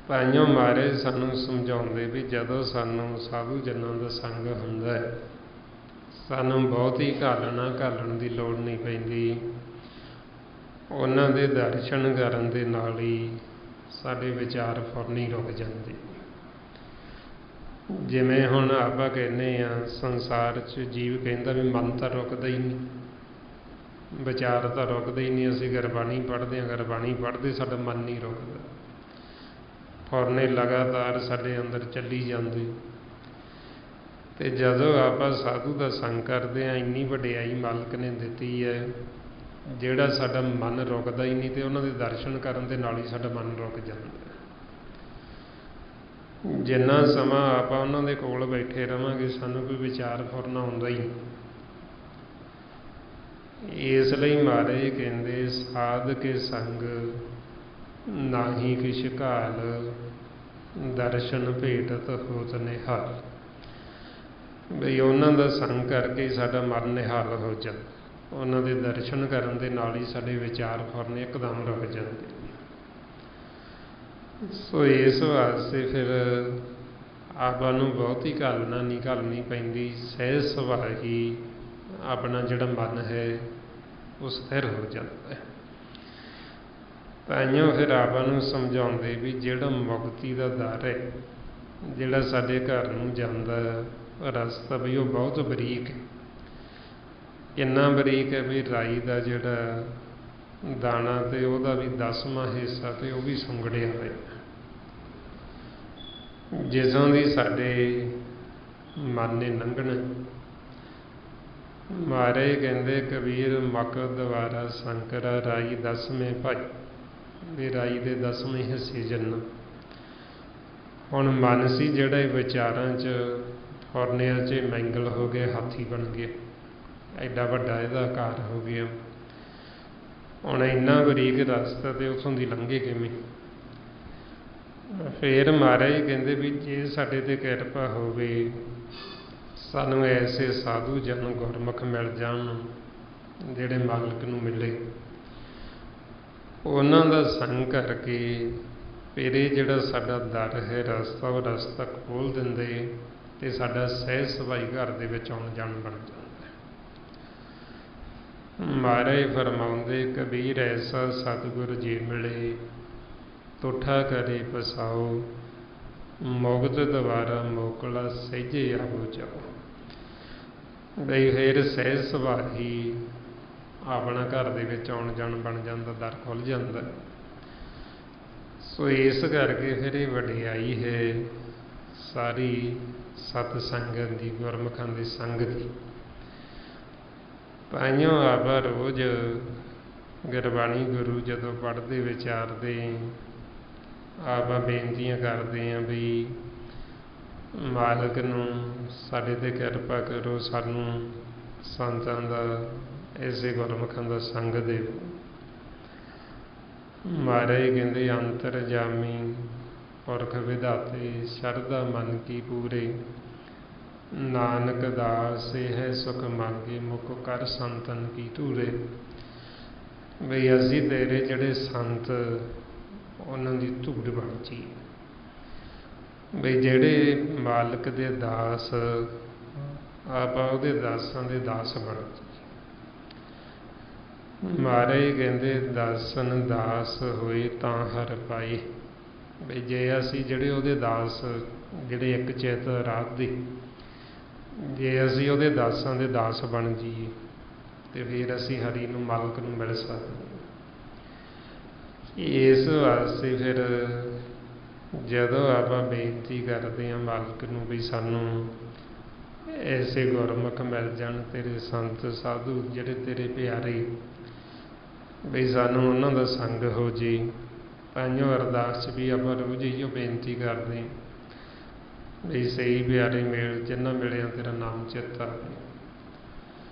ਤਾਂਹੀਓ ਮਹਾਰਾਜ ਸਾਨੂੰ ਸਮਝਾਉਂਦੇ ਵੀ ਜਦੋਂ ਸਾਨੂੰ ਸਾਧੂ ਜਨਾਂ ਦਾ ਸੰਗ ਹੁੰਦਾ ਹੈ, ਸਾਨੂੰ ਬਹੁਤੀ ਘਾਲਣ ਦੀ ਲੋੜ ਨਹੀਂ ਪੈਂਦੀ। ਉਹਨਾਂ ਦੇ ਦਰਸ਼ਨ ਕਰਨ ਦੇ ਨਾਲ ਹੀ ਸਾਡੇ ਵਿਚਾਰ ਫੁਰਨੀ ਰੁਕ ਜਾਂਦੇ। ਜਿਵੇਂ ਹੁਣ ਆਪਾਂ ਕਹਿੰਦੇ ਹਾਂ ਸੰਸਾਰ 'ਚ ਜੀਵ ਕਹਿੰਦਾ ਵੀ ਮਨ ਤਾਂ ਰੁਕਦਾ ਹੀ ਨਹੀਂ, ਵਿਚਾਰ ਤਾਂ ਰੁਕਦਾ ਹੀ ਨਹੀਂ। ਅਸੀਂ ਗੁਰਬਾਣੀ ਪੜ੍ਹਦੇ ਹਾਂ, ਗੁਰਬਾਣੀ ਪੜ੍ਹਦੇ ਸਾਡਾ ਮਨ ਨਹੀਂ ਰੁਕਦਾ, ਫੁਰਨੇ ਲਗਾਤਾਰ ਸਾਡੇ ਅੰਦਰ ਚੱਲੀ ਜਾਂਦੇ। ਤੇ ਜਦੋਂ ਆਪਾਂ ਸਾਧੂ ਦਾ ਸੰਗ ਕਰਦੇ ਹਾਂ, ਇੰਨੀ ਵਡਿਆਈ ਮਾਲਕ ਨੇ ਦਿੱਤੀ ਹੈ ਜਿਹੜਾ ਸਾਡਾ ਮਨ ਰੁਕਦਾ ਹੀ ਨਹੀਂ, ਤੇ ਉਹਨਾਂ ਦੇ ਦਰਸ਼ਨ ਕਰਨ ਦੇ ਨਾਲ ਹੀ ਸਾਡਾ ਮਨ ਰੁਕ ਜਾਂਦਾ। ਜਿੰਨਾ ਸਮਾਂ ਆਪਾਂ ਉਹਨਾਂ ਦੇ ਕੋਲ ਬੈਠੇ ਰਹਾਂਗੇ ਸਾਨੂੰ ਕੋਈ ਵਿਚਾਰ ਫੁਰਨਾ ਆਉਂਦਾ ਹੀ ਨਹੀਂ। ਇਸ ਲਈ ਮਹਾਰਾਜ ਕਹਿੰਦੇ ਸਾਧ ਕੇ ਸੰਗ ਨਾਹੀ ਕਿਛ ਘਾਲ, ਦਰਸ਼ਨ ਭੇਟਤ ਹੋਤ ਨਿਹਾਲ। ਬਈ ਉਹਨਾਂ ਦਾ ਸੰਗ ਕਰਕੇ ਸਾਡਾ ਮਨ ਨਿਹਾਲ ਹੋ ਜਾਂਦਾ, ਉਹਨਾਂ ਦੇ ਦਰਸ਼ਨ ਕਰਨ ਦੇ ਨਾਲ ਹੀ ਸਾਡੇ ਵਿਚਾਰ ਫੁਰਨੇ ਇੱਕਦਮ ਰੁਕ ਜਾਂਦੇ। ਸੋ ਇਸ ਵਾਸਤੇ ਫਿਰ ਆਪਾਂ ਨੂੰ ਬਹੁਤੀ ਘਾਲਣਾ ਨਹੀਂ ਘਾਲਣੀ ਪੈਂਦੀ। ਸਹਿਜ ਸੁਭਾਅ ਹੀ ਆਪਣਾ ਜਿਹੜਾ ਮਨ ਹੈ ਉਹ ਸਥਿਰ ਹੋ ਜਾਂਦਾ ਹੈ। ਤਾਂਹੀਓ ਫਿਰ ਆਪਾਂ ਨੂੰ ਸਮਝਾਉਂਦੇ ਵੀ ਜਿਹੜਾ ਮੁਕਤੀ ਦਾ ਦਰ ਹੈ, ਜਿਹੜਾ ਸਾਡੇ ਘਰ ਨੂੰ ਜਾਂਦਾ ਰਸਤਾ, ਵੀ ਉਹ ਬਹੁਤ ਬਰੀਕ ਹੈ। ਇੰਨਾ ਬਰੀਕ ਹੈ ਵੀ ਰਾਈ ਦਾ ਜਿਹੜਾ ਦਾਣਾ ਤੇ ਉਹਦਾ ਵੀ 10ਵਾਂ ਹਿੱਸਾ ਤੇ ਉਹ ਵੀ ਸੁੰਗੜਿਆ ਹੋਇਆ। ਜਿਸੋਂ ਦੀ ਸਾਡੇ ਮਨ ਨੇ ਲੰਘਣਾ। ਮਹਾਰਾਜ ਕਹਿੰਦੇ ਕਬੀਰ ਮਕ ਦੁਆਰਾ ਸੰਕਰਾ ਰਾਈ 10ਵੇਂ ਭਾਈ, ਵੀ ਰਾਈ ਦੇ 10ਵੇਂ ਹਿੱਸੇ ਜੰਨਾ। ਹੁਣ ਮਨ ਸੀ ਜਿਹੜਾ ਵਿਚਾਰਾਂ 'ਚ ਫੁਰਨਿਆਂ 'ਚ ਮੈਂਗਲ ਹੋ ਗਏ, ਹਾਥੀ ਬਣ ਗਏ, ਐਡਾ ਵੱਡਾ ਇਹਦਾ ਆਕਾਰ ਹੋ ਗਿਆ। ਹੁਣ ਇੰਨਾ ਬਰੀਕ ਰਸਤਾ ਤੇ ਉੱਥੋਂ ਦੀ ਲੰਘੇ ਕਿਵੇਂ? ਫਿਰ ਮਹਾਰਾਜ ਕਹਿੰਦੇ ਵੀ ਜੇ ਸਾਡੇ ਤੇ ਕਿਰਪਾ ਹੋਵੇ, ਸਾਨੂੰ ਐਸੇ ਸਾਧੂ ਜਨ ਗੁਰਮੁਖ ਮਿਲ ਜਾਣ ਜਿਹੜੇ ਮਾਲਕ ਨੂੰ ਮਿਲੇ, ਉਹਨਾਂ ਦਾ ਸੰਗ ਕਰਕੇ ਫਿਰ ਇਹ ਜਿਹੜਾ ਸਾਡਾ ਦਰ ਹੈ ਰਸਤਾ, ਉਹ ਰਸਤਾ ਖੋਲ੍ਹ ਦਿੰਦੇ ਤੇ ਸਾਡਾ ਸਹਿਜ ਸੁਭਾਈ ਘਰ ਦੇ ਵਿੱਚ ਆਉਣ ਜਾਣ ਬਣ ਜਾਂਦਾ। ਮਹਾਰਾਜ ਫਰਮਾਉਂਦੇ ਕਬੀਰ ਐਸਾ ਸਤਿਗੁਰ ਜੇ ਮਿਲੇ, ਤੁਠਾ ਕਰੇ ਪਸਾਓ, ਮੁਕਤ ਦੁਆਰਾ ਮੋਕਲਾ ਸਹਿਜੇ ਆਵੋ ਜਾਓ। ਬਈ ਫਿਰ ਸਹਿਜ ਸੁਭਾਅ ਹੀ ਆਪਣਾ ਘਰ ਦੇ ਵਿੱਚ ਆਉਣ ਜਾਣ ਬਣ ਜਾਂਦਾ, ਦਰ ਖੁੱਲ੍ਹ ਜਾਂਦਾ। ਸੋ ਇਸ ਕਰਕੇ ਫਿਰ ਇਹ ਵਡਿਆਈ ਹੈ ਸਾਰੀ ਸਤ ਸੰਗਤ ਦੀ, ਗੁਰਮੁਖਾਂ ਦੇ ਸੰਗ ਦੀ। ਤਾਂਹੀਓ ਆਪਾਂ ਰੋਜ਼ ਗੁਰਬਾਣੀ ਗੁਰੂ ਜਦੋਂ ਪੜ੍ਹਦੇ ਵਿਚਾਰਦੇ, ਆਪਾਂ ਬੇਨਤੀਆਂ ਕਰਦੇ ਹਾਂ ਵੀ ਮਾਲਕ ਨੂੰ ਸਾਡੇ 'ਤੇ ਕਿਰਪਾ ਕਰੋ, ਸਾਨੂੰ ਸੰਤਾਂ ਦਾ ਐਸੇ ਗੁਰਮੁਖਾਂ ਦਾ ਸੰਗ ਦੇਵੋ। ਮਹਾਰਾਜ ਕਹਿੰਦੇ ਅੰਤਰਜਾਮੀ ਪੁਰਖ ਵਿਧਾਤੇ, ਸ਼ਰਧਾ ਮਨ ਕੀ ਪੂਰੇ, ਨਾਨਕ ਦਾਸ ਹੈ ਸੁਖ ਮੰਗੇ, ਮੁਖ ਕਰ ਸੰਤਨ ਕੀ ਧੂਰੇ। ਬਈ ਅਸੀਂ ਤੇਰੇ ਜਿਹੜੇ ਸੰਤ ਉਹਨਾਂ ਦੀ ਧੂੜ ਬਣ ਜਾਈਏ, ਬਈ ਜਿਹੜੇ ਮਾਲਕ ਦੇ ਦਾਸ ਆਪਾਂ ਉਹਦੇ ਦਾਸਾਂ ਦੇ ਦਾਸ ਬਣ ਜਾਈਏ। ਮਹਾਰਾਜ ਕਹਿੰਦੇ ਦਾਸਨ ਦਾਸ ਹੋਏ ਤਾਂ ਹਰ ਪਾਏ। ਵੀ ਜੇ ਅਸੀਂ ਜਿਹੜੇ ਉਹਦੇ ਦਾਸ, ਜਿਹੜੇ ਇੱਕ ਚਿੱਤ ਰਾਤ ਦੇ, ਜੇ ਅਸੀਂ ਉਹਦੇ ਦਾਸਾਂ ਦੇ ਦਾਸ ਬਣ ਜਾਈਏ ਤੇ ਫਿਰ ਅਸੀਂ ਹਰੀ ਨੂੰ, ਮਾਲਕ ਨੂੰ ਮਿਲ ਸਕਦੇ। ਇਸ ਵਾਸਤੇ ਫਿਰ ਜਦੋਂ ਆਪਾਂ ਬੇਨਤੀ ਕਰਦੇ ਹਾਂ ਮਾਲਕ ਨੂੰ ਵੀ ਸਾਨੂੰ ਐਸੇ ਗੁਰਮੁਖ ਮਿਲ ਜਾਣ, ਤੇਰੇ ਸੰਤ ਸਾਧੂ ਜਿਹੜੇ ਤੇਰੇ ਪਿਆਰੇ, ਵੀ ਸਾਨੂੰ ਉਹਨਾਂ ਦਾ ਸੰਗ ਹੋ ਜੇ। ਤਾਂਹੀਓ ਅਰਦਾਸ 'ਚ ਵੀ ਆਪਾਂ ਰੋਜ਼ ਇਹੋ ਬੇਨਤੀ ਕਰਦੇ ਵੀ ਸਹੀ ਪਿਆਰੇ ਮੇਲ, ਜਿੰਨਾ ਮਿਲਿਆ ਤੇਰਾ ਨਾਮ ਚੇਤਾ।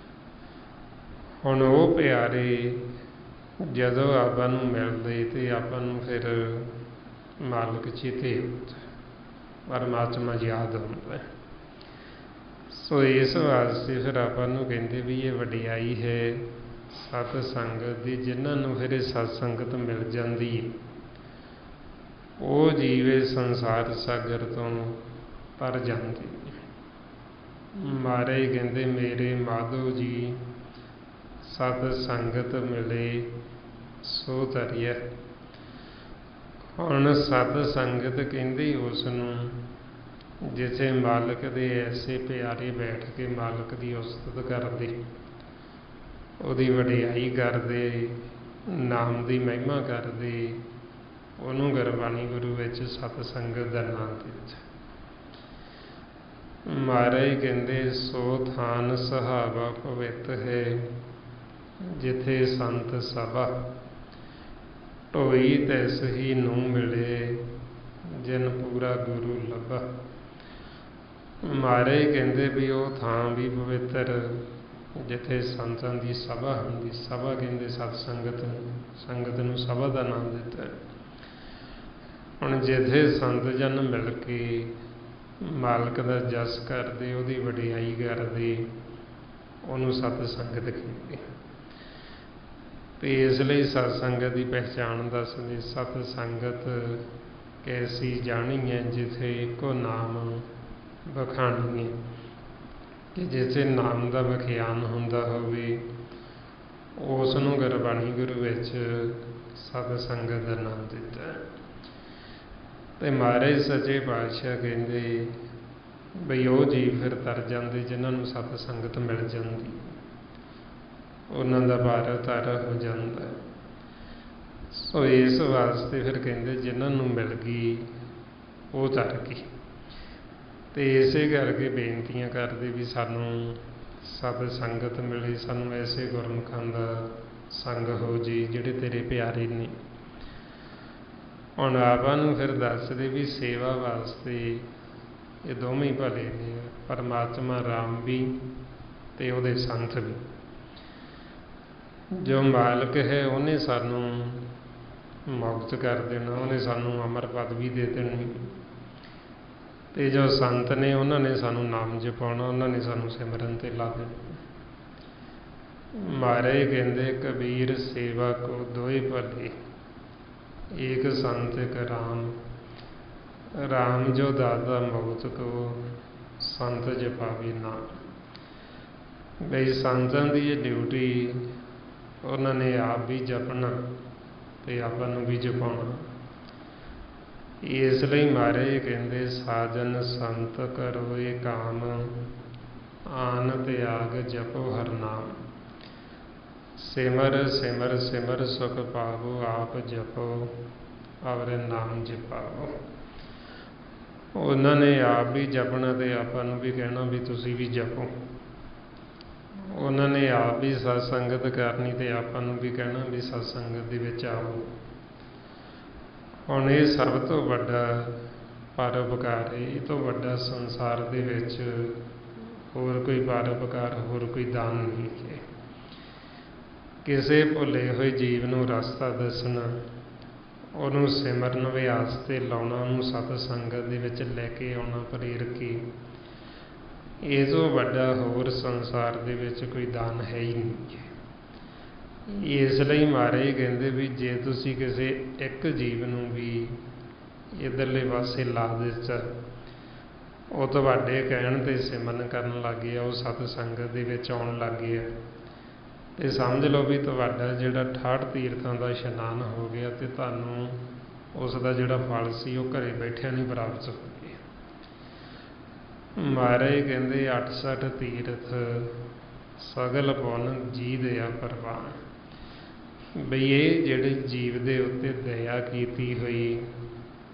ਹੁਣ ਉਹ ਪਿਆਰੇ ਜਦੋਂ ਆਪਾਂ ਨੂੰ ਮਿਲਦੇ ਤੇ ਆਪਾਂ ਨੂੰ ਫਿਰ ਮਾਲਕ ਚੇਤੇ ਹੁੰਦਾ, ਪਰਮਾਤਮਾ ਯਾਦ ਹੁੰਦਾ। ਸੋ ਇਸ ਵਾਸਤੇ ਫਿਰ ਆਪਾਂ ਨੂੰ ਕਹਿੰਦੇ ਵੀ ਇਹ ਵਡਿਆਈ ਹੈ ਸਤ ਸੰਗਤ ਦੀ। ਜਿਨ੍ਹਾਂ ਨੂੰ ਫਿਰ ਇਹ ਸਤ ਸੰਗਤ ਮਿਲ ਜਾਂਦੀ ਹੈ ਉਹ ਜੀਵੇ ਸੰਸਾਰ ਸਾਗਰ ਤੋਂ ਤਰ ਜਾਂਦੇ। ਮਹਾਰਾਜ ਕਹਿੰਦੇ ਮੇਰੇ ਮਾਧੋ ਜੀ ਸਤ ਸੰਗਤ ਮਿਲੇ ਸੋ ਤਰਿਆ। ਹੁਣ ਸਤ ਸੰਗਤ ਕਹਿੰਦੇ ਉਸ ਨੂੰ ਜਿੱਥੇ ਮਾਲਕ ਦੇ ਐਸੇ ਪਿਆਰੇ ਬੈਠ ਕੇ ਮਾਲਕ ਦੀ ਉਸਤਤ ਕਰਦੇ, ਉਹਦੀ ਵਡਿਆਈ ਕਰਦੇ, ਨਾਮ ਦੀ ਮਹਿਮਾ ਕਰਦੇ, ਉਹਨੂੰ ਗੁਰਬਾਣੀ ਗੁਰੂ ਵਿੱਚ ਸਤ ਸੰਗਤ ਦਾ ਨਾਮ ਦਿੱਤਾ। ਮਹਾਰਾਜ ਕਹਿੰਦੇ ਸੋ ਥਾਨ ਸੁਹਾਵਾ ਪਵਿੱਤ ਹੈ ਜਿੱਥੇ ਸੰਤ ਸਭਾ, ਢੋਈ ਤਿਸ ਹੀ ਨੂੰ ਮਿਲੇ ਜਿਨ ਪੂਰਾ ਗੁਰੂ ਲੱਭਾ। ਮਹਾਰਾਜ ਕਹਿੰਦੇ ਵੀ ਉਹ ਥਾਂ ਵੀ ਪਵਿੱਤਰ ਜਿੱਥੇ ਸੰਤਾਂ ਦੀ ਸਭਾ ਹੁੰਦੀ। ਸਭਾ ਕਹਿੰਦੇ ਸਤ ਸੰਗਤ, ਸੰਗਤ ਨੂੰ ਸਭਾ ਦਾ ਨਾਮ ਦਿੱਤਾ। ਹੁਣ ਜਿੱਥੇ ਸੰਤ ਜਨ ਮਿਲ ਕੇ ਮਾਲਕ ਦਾ ਜਸ ਕਰਦੇ, ਉਹਦੀ ਵਡਿਆਈ ਕਰਦੇ, ਉਹਨੂੰ ਸਤ ਸੰਗਤ ਕਹਿੰਦੇ। ਤੇ ਇਸ ਲਈ ਸਤ ਸੰਗਤ ਦੀ ਪਹਿਚਾਣ ਦੱਸਦੇ। ਸਤ ਸੰਗਤ ਕੈਸੀ ਜਾਣੀ ਹੈ ਜਿੱਥੇ ਇੱਕੋ ਨਾਮ ਬਖਾਣੀ ਹੈ, ਕਿ ਜਿੱਥੇ ਨਾਮ ਦਾ ਵਿਖਿਆਨ ਹੁੰਦਾ ਹੋਵੇ ਉਸ ਨੂੰ ਗੁਰਬਾਣੀ ਗੁਰੂ ਵਿੱਚ ਸਤ ਸੰਗਤ ਦਾ ਨਾਮ ਦਿੱਤਾ। ਤੇ ਮਹਾਰਾਜ ਸੱਚੇ ਪਾਤਸ਼ਾਹ ਕਹਿੰਦੇ ਬਈ ਉਹ ਜੀਵ ਫਿਰ ਤਰ ਜਾਂਦੇ ਜਿਨ੍ਹਾਂ ਨੂੰ ਸਤ ਸੰਗਤ ਮਿਲ ਜਾਂਦੀ, ਉਹਨਾਂ ਦਾ ਭਾਰ ਉਤਾਰਾ ਹੋ ਜਾਂਦਾ। ਸੋ ਇਸ ਵਾਸਤੇ ਫਿਰ ਕਹਿੰਦੇ ਜਿਨ੍ਹਾਂ ਨੂੰ ਮਿਲ ਗਈ ਉਹ ਤਰ ਗਈ। ਤੇ ਇਸੇ ਕਰਕੇ ਬੇਨਤੀਆਂ ਕਰਦੇ ਵੀ ਸਾਨੂੰ ਸਤ ਸੰਗਤ ਮਿਲੇ, ਸਾਨੂੰ ਐਸੇ ਗੁਰਮੁਖਾਂ ਦਾ ਸੰਗ ਹੋ ਜੀ ਜਿਹੜੇ ਤੇਰੇ ਪਿਆਰੇ ਨੇ। ਹੁਣ ਆਪਾਂ ਨੂੰ ਫਿਰ ਦੱਸਦੇ ਵੀ ਸੇਵਾ ਵਾਸਤੇ ਇਹ ਦੋਵੇਂ ਭਲੇ ਨੇ, ਪਰਮਾਤਮਾ ਰਾਮ ਵੀ ਤੇ ਉਹਦੇ ਸੰਤ ਵੀ। ਜੋ ਮਾਲਕ ਹੈ ਉਹਨੇ ਸਾਨੂੰ ਮੁਕਤ ਕਰ ਦੇਣਾ, ਉਹਨੇ ਸਾਨੂੰ ਅਮਰ ਪਦਵੀ ਦੇ ਦੇਣੀ। ਤੇ ਜੋ ਸੰਤ ਨੇ ਉਹਨਾਂ ਨੇ ਸਾਨੂੰ ਨਾਮ ਜਪਾਉਣਾ, ਉਹਨਾਂ ਨੇ ਸਾਨੂੰ ਸਿਮਰਨ ਤੇ ਲਾ ਦੇਣਾ। ਮਹਾਰਾਜ ਕਹਿੰਦੇ ਕਬੀਰ ਸੇਵਾ ਕੋ ਦੋਏ ਭਲੇ, ਏਕ ਸੰਤ ਇੱਕ ਰਾਮ। ਰਾਮ ਜੋ ਦਾਤਾ ਮੁਕਤ ਕੋ, ਸੰਤ ਜਪਾਵੇ ਨਾਮ। ਬਈ ਸੰਤਾਂ ਦੀ ਇਹ ਡਿਊਟੀ, ਉਹਨਾਂ ਨੇ ਆਪ ਵੀ ਜਪਣਾ ਤੇ ਆਪਾਂ ਨੂੰ ਵੀ ਜਪਾਉਣਾ। ਇਸ ਲਈ ਮਹਾਰਾਜ ਕਹਿੰਦੇ ਸਾਜਨ ਸੰਤ ਕਰੋਏ ਕਾਮ, ਆਨ ਤਿਆਗ ਜਪੋ ਹਰ ਨਾਮ। ਸਿਮਰ ਸਿਮਰ ਸਿਮਰ ਸੁਖ ਪਾਵੋ, ਆਪ ਜਪੋ ਔਰ ਨਾਮ ਜਪਾਵੋ। ਉਹਨਾਂ ਨੇ ਆਪ ਵੀ ਜਪਣਾ ਤੇ ਆਪਾਂ ਨੂੰ ਵੀ ਕਹਿਣਾ ਵੀ ਤੁਸੀਂ ਵੀ ਜਪੋ। ਉਹਨਾਂ ਨੇ ਆਪ ਵੀ ਸਤ ਸੰਗਤ ਕਰਨੀ ਤੇ ਆਪਾਂ ਨੂੰ ਵੀ ਕਹਿਣਾ ਵੀ ਸਤ ਸੰਗਤ ਦੇ ਵਿੱਚ ਆਓ। ਹੁਣ ਇਹ ਸਭ ਤੋਂ ਵੱਡਾ ਪਰਉਪਕਾਰ ਹੈ। ਇਹ ਤੋਂ ਵੱਡਾ ਸੰਸਾਰ ਦੇ ਵਿੱਚ ਹੋਰ ਕੋਈ ਪਰਉਪਕਾਰ, ਹੋਰ ਕੋਈ ਦਾਨ ਨਹੀਂ ਹੈ। ਕਿਸੇ ਭੁੱਲੇ ਹੋਏ ਜੀਵ ਨੂੰ ਰਸਤਾ ਦੱਸਣਾ, ਉਹਨੂੰ ਸਿਮਰਨ ਅਭਿਆਸ ਤੇ ਲਾਉਣਾ, ਉਹਨੂੰ ਸਤ ਸੰਗਤ ਦੇ ਵਿੱਚ ਲੈ ਕੇ ਆਉਣਾ ਪ੍ਰੇਰ ਕੇ, ਇਹ ਤੋਂ ਵੱਡਾ ਹੋਰ ਸੰਸਾਰ ਦੇ ਵਿੱਚ ਕੋਈ ਦਾਨ ਹੈ ਹੀ ਨਹੀਂ ਹੈ। ਇਸ ਲਈ ਮਹਾਰਾਜ ਕਹਿੰਦੇ ਵੀ ਜੇ ਤੁਸੀਂ ਕਿਸੇ ਇੱਕ ਜੀਵ ਨੂੰ ਵੀ ਇੱਧਰਲੇ ਪਾਸੇ ਲਾ ਦਿੱਤਾ, ਉਹ ਤੁਹਾਡੇ ਕਹਿਣ ਤੇ ਸਿਮਰਨ ਕਰਨ ਲੱਗ ਗਿਆ, ਉਹ ਸਤ ਸੰਗਤ ਦੇ ਵਿੱਚ ਆਉਣ ਲੱਗ ਗਿਆ, ਤੇ ਸਮਝ ਲਓ ਵੀ ਤੁਹਾਡਾ ਜਿਹੜਾ 68 ਤੀਰਥਾਂ ਦਾ ਇਸ਼ਨਾਨ ਹੋ ਗਿਆ ਤੇ ਤੁਹਾਨੂੰ ਉਸ ਦਾ ਜਿਹੜਾ ਫਲ ਸੀ ਉਹ ਘਰੇ ਬੈਠਿਆਂ ਨਹੀਂ ਪ੍ਰਾਪਤ ਹੋ ਗਿਆ। ਮਹਾਰਾਜ ਕਹਿੰਦੇ 68 ਤੀਰਥ ਸਗਲ ਪੁੰਨ ਜੀ ਦਇਆ ਪ੍ਰਵਾਨ। ਬਈ ਇਹ ਜਿਹੜੇ ਜੀਵ ਦੇ ਉੱਤੇ ਦਇਆ ਕੀਤੀ ਹੋਈ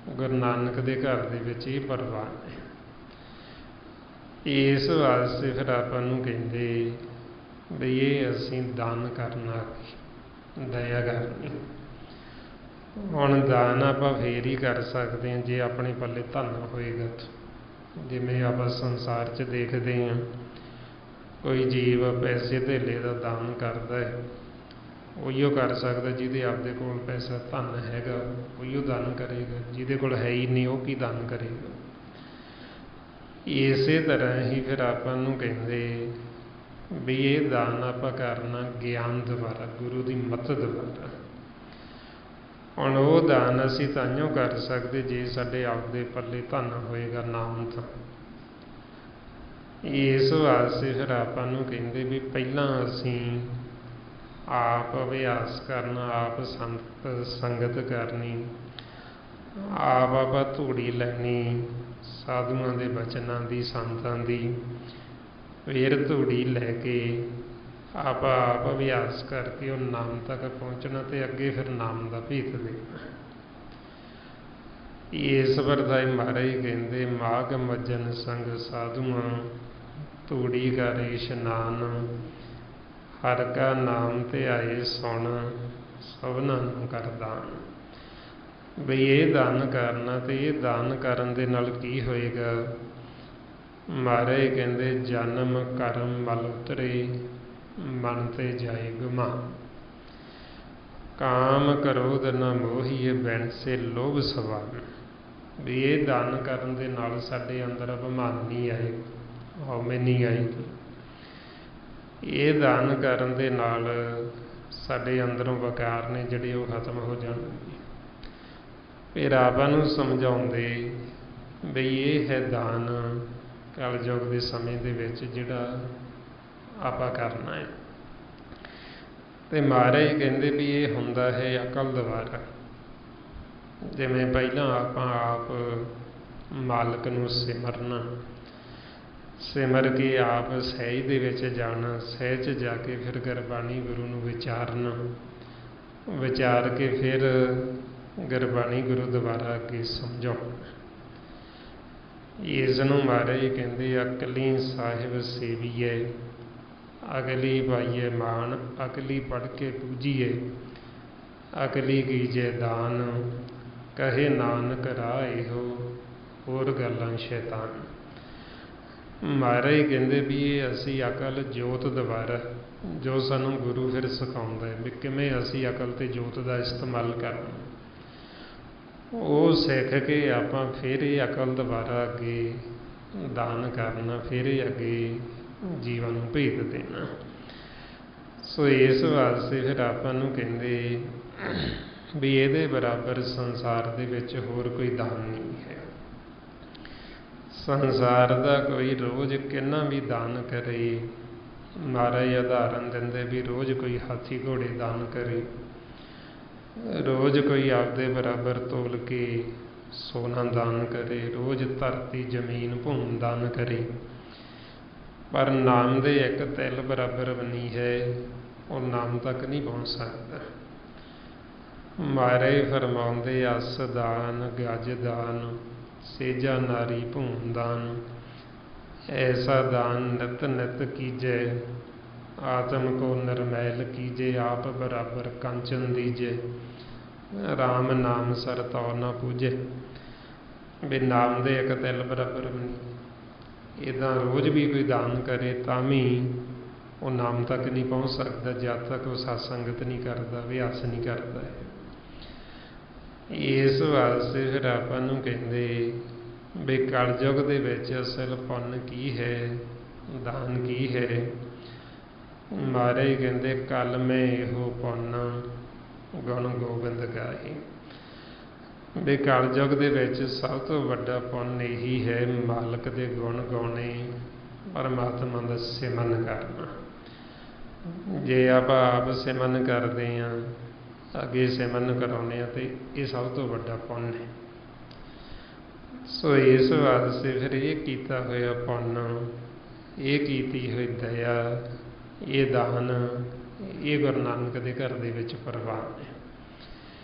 ਗੁਰੂ ਨਾਨਕ ਦੇ ਘਰ ਦੇ ਵਿੱਚ ਇਹ ਪ੍ਰਵਾਨ ਹੈ। ਇਸ ਵਾਸਤੇ ਫਿਰ ਆਪਾਂ ਨੂੰ ਕਹਿੰਦੇ ਵੀ ਇਹ ਅਸੀਂ ਦਾਨ ਕਰਨਾ, ਦਇਆ ਕਰਨੀ। ਹੁਣ ਦਾਨ ਆਪਾਂ ਫੇਰ ਹੀ ਕਰ ਸਕਦੇ ਹਾਂ ਜੇ ਆਪਣੇ ਪੱਲੇ ਧਨ ਹੋਏਗਾ। ਜਿਵੇਂ ਆਪਾਂ ਸੰਸਾਰ 'ਚ ਦੇਖਦੇ ਹਾਂ, ਕੋਈ ਜੀਵ ਪੈਸੇ ਧੇਲੇ ਦਾ ਦਾਨ ਕਰਦਾ ਹੈ, ਉਹੀਓ ਕਰ ਸਕਦਾ ਜਿਹਦੇ ਆਪਦੇ ਕੋਲ ਪੈਸਾ ਧਨ ਹੈਗਾ, ਉਹੀਓ ਦਾਨ ਕਰੇਗਾ। ਜਿਹਦੇ ਕੋਲ ਹੈ ਹੀ ਨਹੀਂ ਉਹ ਕੀ ਦਾਨ ਕਰੇਗਾ। ਇਸੇ ਤਰ੍ਹਾਂ ਹੀ ਫਿਰ ਆਪਾਂ ਨੂੰ ਕਹਿੰਦੇ ਵੀ ਇਹ ਦਾਨ ਆਪਾਂ ਕਰਨਾ ਗਿਆਨ ਦੁਆਰਾ, ਗੁਰੂ ਦੀ ਮੱਤ ਦੁਆਰਾ। ਹੁਣ ਉਹ ਦਾਨ ਅਸੀਂ ਤਾਂਹੀਓ ਕਰ ਸਕਦੇ ਜੇ ਸਾਡੇ ਆਪਦੇ ਪੱਲੇ ਧਨ ਹੋਏਗਾ, ਨਾਮ ਤਾਂ। ਇਸ ਵਾਸਤੇ ਫਿਰ ਆਪਾਂ ਨੂੰ ਕਹਿੰਦੇ ਵੀ ਪਹਿਲਾਂ ਅਸੀਂ ਆਪ ਅਭਿਆਸ ਕਰਨਾ, ਆਪ ਸੰਗਤ ਕਰਨੀ, ਆਪ ਆਪਾਂ ਧੂੜੀ ਲੈਣੀ ਸਾਧੂਆਂ ਦੇ ਬਚਨਾਂ ਦੀ, ਸੰਤਾਂ ਦੀ। ਫਿਰ ਧੂੜੀ ਲੈ ਕੇ ਆਪਾਂ ਆਪ ਅਭਿਆਸ ਕਰਕੇ ਉਹ ਨਾਮ ਤੱਕ ਪਹੁੰਚਣਾ ਤੇ ਅੱਗੇ ਫਿਰ ਨਾਮ ਦਾ ਭੇਤ ਦੇਣਾ। ਇਸ ਵਰਤਾਏ ਮਹਾਰਾਜ ਕਹਿੰਦੇ ਮਾਘ ਮੱਜਨ ਸੰਗ ਸਾਧੂਆਂ, ਧੂੜੀ ਕਰ ਇਸ਼ਨਾਨ, ਹਰ ਕਾ ਨਾਮ ਧਿਆਏ ਸੁਣ, ਸਭਨਾਂ ਨੂੰ ਕਰ ਦਾਨ। ਬਈ ਇਹ ਦਾਨ ਕਰਨਾ ਤੇ ਇਹ ਦਾਨ ਕਰਨ ਦੇ ਨਾਲ ਕੀ ਹੋਏਗਾ। ਮਹਾਰਾਜ ਕਹਿੰਦੇ ਜਨਮ ਕਰਮ ਮਲ ਉਤਰੇ, ਮਨ ਤੇ ਜਾਏ ਗੁਮਾ। ਕਾਮ ਕ੍ਰੋਧ ਨ ਮੋਹੀਏ, ਬੈਣ ਸੇ ਲੋਭ ਸਵਾਨ। ਵੀ ਇਹ ਦਾਨ ਕਰਨ ਦੇ ਨਾਲ ਸਾਡੇ ਅੰਦਰ ਅਭਿਮਾਨ ਨਹੀਂ ਆਏਗਾ, ਹਉਮੈ ਨਹੀਂ ਆਏਗੀ। ਇਹ ਦਾਨ ਕਰਨ ਦੇ ਨਾਲ ਸਾਡੇ ਅੰਦਰੋਂ ਵਿਕਾਰ ਨੇ ਜਿਹੜੇ ਉਹ ਖਤਮ ਹੋ ਜਾਣਗੇ। ਫਿਰ ਆਪਾਂ ਨੂੰ ਸਮਝਾਉਂਦੇ ਬਈ ਇਹ ਹੈ ਦਾਨ ਕਲਯੁਗ ਦੇ ਸਮੇਂ ਦੇ ਵਿੱਚ ਜਿਹੜਾ ਆਪਾਂ ਕਰਨਾ ਹੈ। ਤੇ ਮਹਾਰਾਜ ਕਹਿੰਦੇ ਵੀ ਇਹ ਹੁੰਦਾ ਹੈ ਅਕਲ ਦੁਆਰਾ। ਜਿਵੇਂ ਪਹਿਲਾਂ ਆਪਾਂ ਆਪ ਮਾਲਕ ਨੂੰ ਸਿਮਰਨਾ, ਸਿਮਰ ਕੇ ਆਪ ਸਹਿਜ ਦੇ ਵਿੱਚ ਜਾਣਾ, ਸਹਿਜ ਜਾ ਕੇ ਫਿਰ ਗੁਰਬਾਣੀ ਗੁਰੂ ਨੂੰ ਵਿਚਾਰਨਾ, ਵਿਚਾਰ ਕੇ ਫਿਰ ਗੁਰਬਾਣੀ ਗੁਰੂ ਦੁਆਰਾ ਅੱਗੇ ਸਮਝਾਉਣਾ। ਇਸ ਨੂੰ ਮਹਾਰਾਜ ਕਹਿੰਦੇ ਅਕਲੀ ਸਾਹਿਬ ਸੇਵੀਏ, ਅਗਲੀ ਪਾਈਏ ਮਾਣ, ਅਕਲੀ ਪੜ੍ਹ ਕੇ ਪੂਜੀਏ, ਅਕਲੀ ਕੀਜੇ ਦਾਨ, ਕਹੇ ਨਾਨਕ ਰਾਹ ਇਹੋ, ਹੋਰ ਗੱਲਾਂ ਸ਼ੈਤਾਨ। ਮਹਾਰਾਜ ਕਹਿੰਦੇ ਵੀ ਇਹ ਅਸੀਂ ਅਕਲ ਜੋਤ ਦੁਆਰਾ, ਜੋ ਸਾਨੂੰ ਗੁਰੂ ਫਿਰ ਸਿਖਾਉਂਦਾ ਹੈ ਵੀ ਕਿਵੇਂ ਅਸੀਂ ਅਕਲ ਤੇ ਜੋਤ ਦਾ ਇਸਤੇਮਾਲ ਕਰਨਾ, ਉਹ ਸਿੱਖ ਕੇ ਆਪਾਂ ਫਿਰ ਇਹ ਅਕਲ ਦੁਆਰਾ ਅੱਗੇ ਦਾਨ ਕਰਨਾ, ਫਿਰ ਇਹ ਅੱਗੇ ਜੀਵਨ ਨੂੰ ਭੇਤ ਦੇਣਾ। ਸੋ ਇਸ ਵਾਸਤੇ ਫਿਰ ਆਪਾਂ ਨੂੰ ਕਹਿੰਦੇ ਵੀ ਇਹਦੇ ਬਰਾਬਰ ਸੰਸਾਰ ਦੇ ਵਿੱਚ ਹੋਰ ਕੋਈ ਦਾਨ ਨਹੀਂ ਹੈ। ਸੰਸਾਰ ਦਾ ਕੋਈ ਰੋਜ਼ ਕਿੰਨਾ ਵੀ ਦਾਨ ਕਰੇ, ਮਹਾਰਾਜ ਉਦਾਹਰਨ ਦਿੰਦੇ ਵੀ ਰੋਜ਼ ਕੋਈ ਹਾਥੀ ਘੋੜੇ ਦਾਨ ਕਰੇ, ਰੋਜ਼ ਕੋਈ ਆਪਦੇ ਬਰਾਬਰ ਤੋਲ ਕੇ ਸੋਨਾ ਦਾਨ ਕਰੇ, ਰੋਜ਼ ਧਰਤੀ ਜ਼ਮੀਨ ਭੂਮ ਦਾਨ ਕਰੇ, ਪਰ ਨਾਮ ਦੇ ਇੱਕ ਤਿਲ ਬਰਾਬਰ ਬਣੀ ਹੈ, ਉਹ ਨਾਮ ਤੱਕ ਨਹੀਂ ਪਹੁੰਚ ਸਕਦਾ। ਮਹਾਰਾਜ ਫਰਮਾਉਂਦੇ ਅਸ ਦਾਨ, ਗਜ ਦਾਨ, ਸੇਜਾ ਨਾਰੀ ਭੂਮ ਦਾਨ, ਐਸਾ ਦਾਨ ਨਿਤ ਨਿਤ ਕੀਜੈ, ਆਤਮ ਕੋ ਨਿਰਮੈਲ ਕੀਜੇ, ਆਪ ਬਰਾਬਰ ਕੰਚਨ ਦੀਜੇ, ਰਾਮ ਨਾਮ ਸਰ ਤਉ ਨਾ ਪੂਜੇ। ਵੀ ਨਾਮ ਦੇ ਇੱਕ ਤਿਲ ਬਰਾਬਰ ਬਣੀ। ਇੱਦਾਂ ਰੋਜ਼ ਵੀ ਕੋਈ ਦਾਨ ਕਰੇ ਤਾਂ ਵੀ ਉਹ ਨਾਮ ਤੱਕ ਨਹੀਂ ਪਹੁੰਚ ਸਕਦਾ ਜਦ ਤੱਕ ਉਹ ਸਤਸੰਗਤ ਨਹੀਂ ਕਰਦਾ, ਅਭਿਆਸ ਨਹੀਂ ਕਰਦਾ ਹੈ। ਇਸ ਵਾਸਤੇ ਫਿਰ ਆਪਾਂ ਨੂੰ ਕਹਿੰਦੇ ਵੀ ਕਲਯੁਗ ਦੇ ਵਿੱਚ ਅਸਲ ਪੁੰਨ ਕੀ ਹੈ, ਦਾਨ ਕੀ ਹੈ। ਮਹਾਰਾਜ ਕਹਿੰਦੇ ਕਲ ਮੈਂ ਇਹੋ ਪੁੰਨ, ਗੁਣ ਗੋਬਿੰਦ ਗਾਏ। ਵੀ ਕਲਯੁਗ ਦੇ ਵਿੱਚ ਸਭ ਤੋਂ ਵੱਡਾ ਪੁੰਨ ਇਹੀ ਹੈ, ਮਾਲਕ ਦੇ ਗੁਣ ਗਾਉਣੇ, ਪਰਮਾਤਮਾ ਦਾ ਸਿਮਰਨ ਕਰਨਾ। ਜੇ ਆਪਾਂ ਆਪ ਸਿਮਰਨ ਕਰਦੇ ਹਾਂ, ਅੱਗੇ ਸਿਮਰਨ ਕਰਾਉਂਦੇ ਹਾਂ, ਤੇ ਇਹ ਸਭ ਤੋਂ ਵੱਡਾ ਪੁੰਨ ਹੈ। ਸੋ ਇਸ ਵਾਸਤੇ ਫਿਰ ਇਹ ਕੀਤਾ ਹੋਇਆ ਪੁੰਨ, ਇਹ ਕੀਤੀ ਹੋਈ ਦਇਆ, ਇਹ ਦਾਨ, ਇਹ ਗੁਰੂ ਨਾਨਕ ਦੇ ਘਰ ਦੇ ਵਿੱਚ ਪ੍ਰਵਾਨ ਹੈ।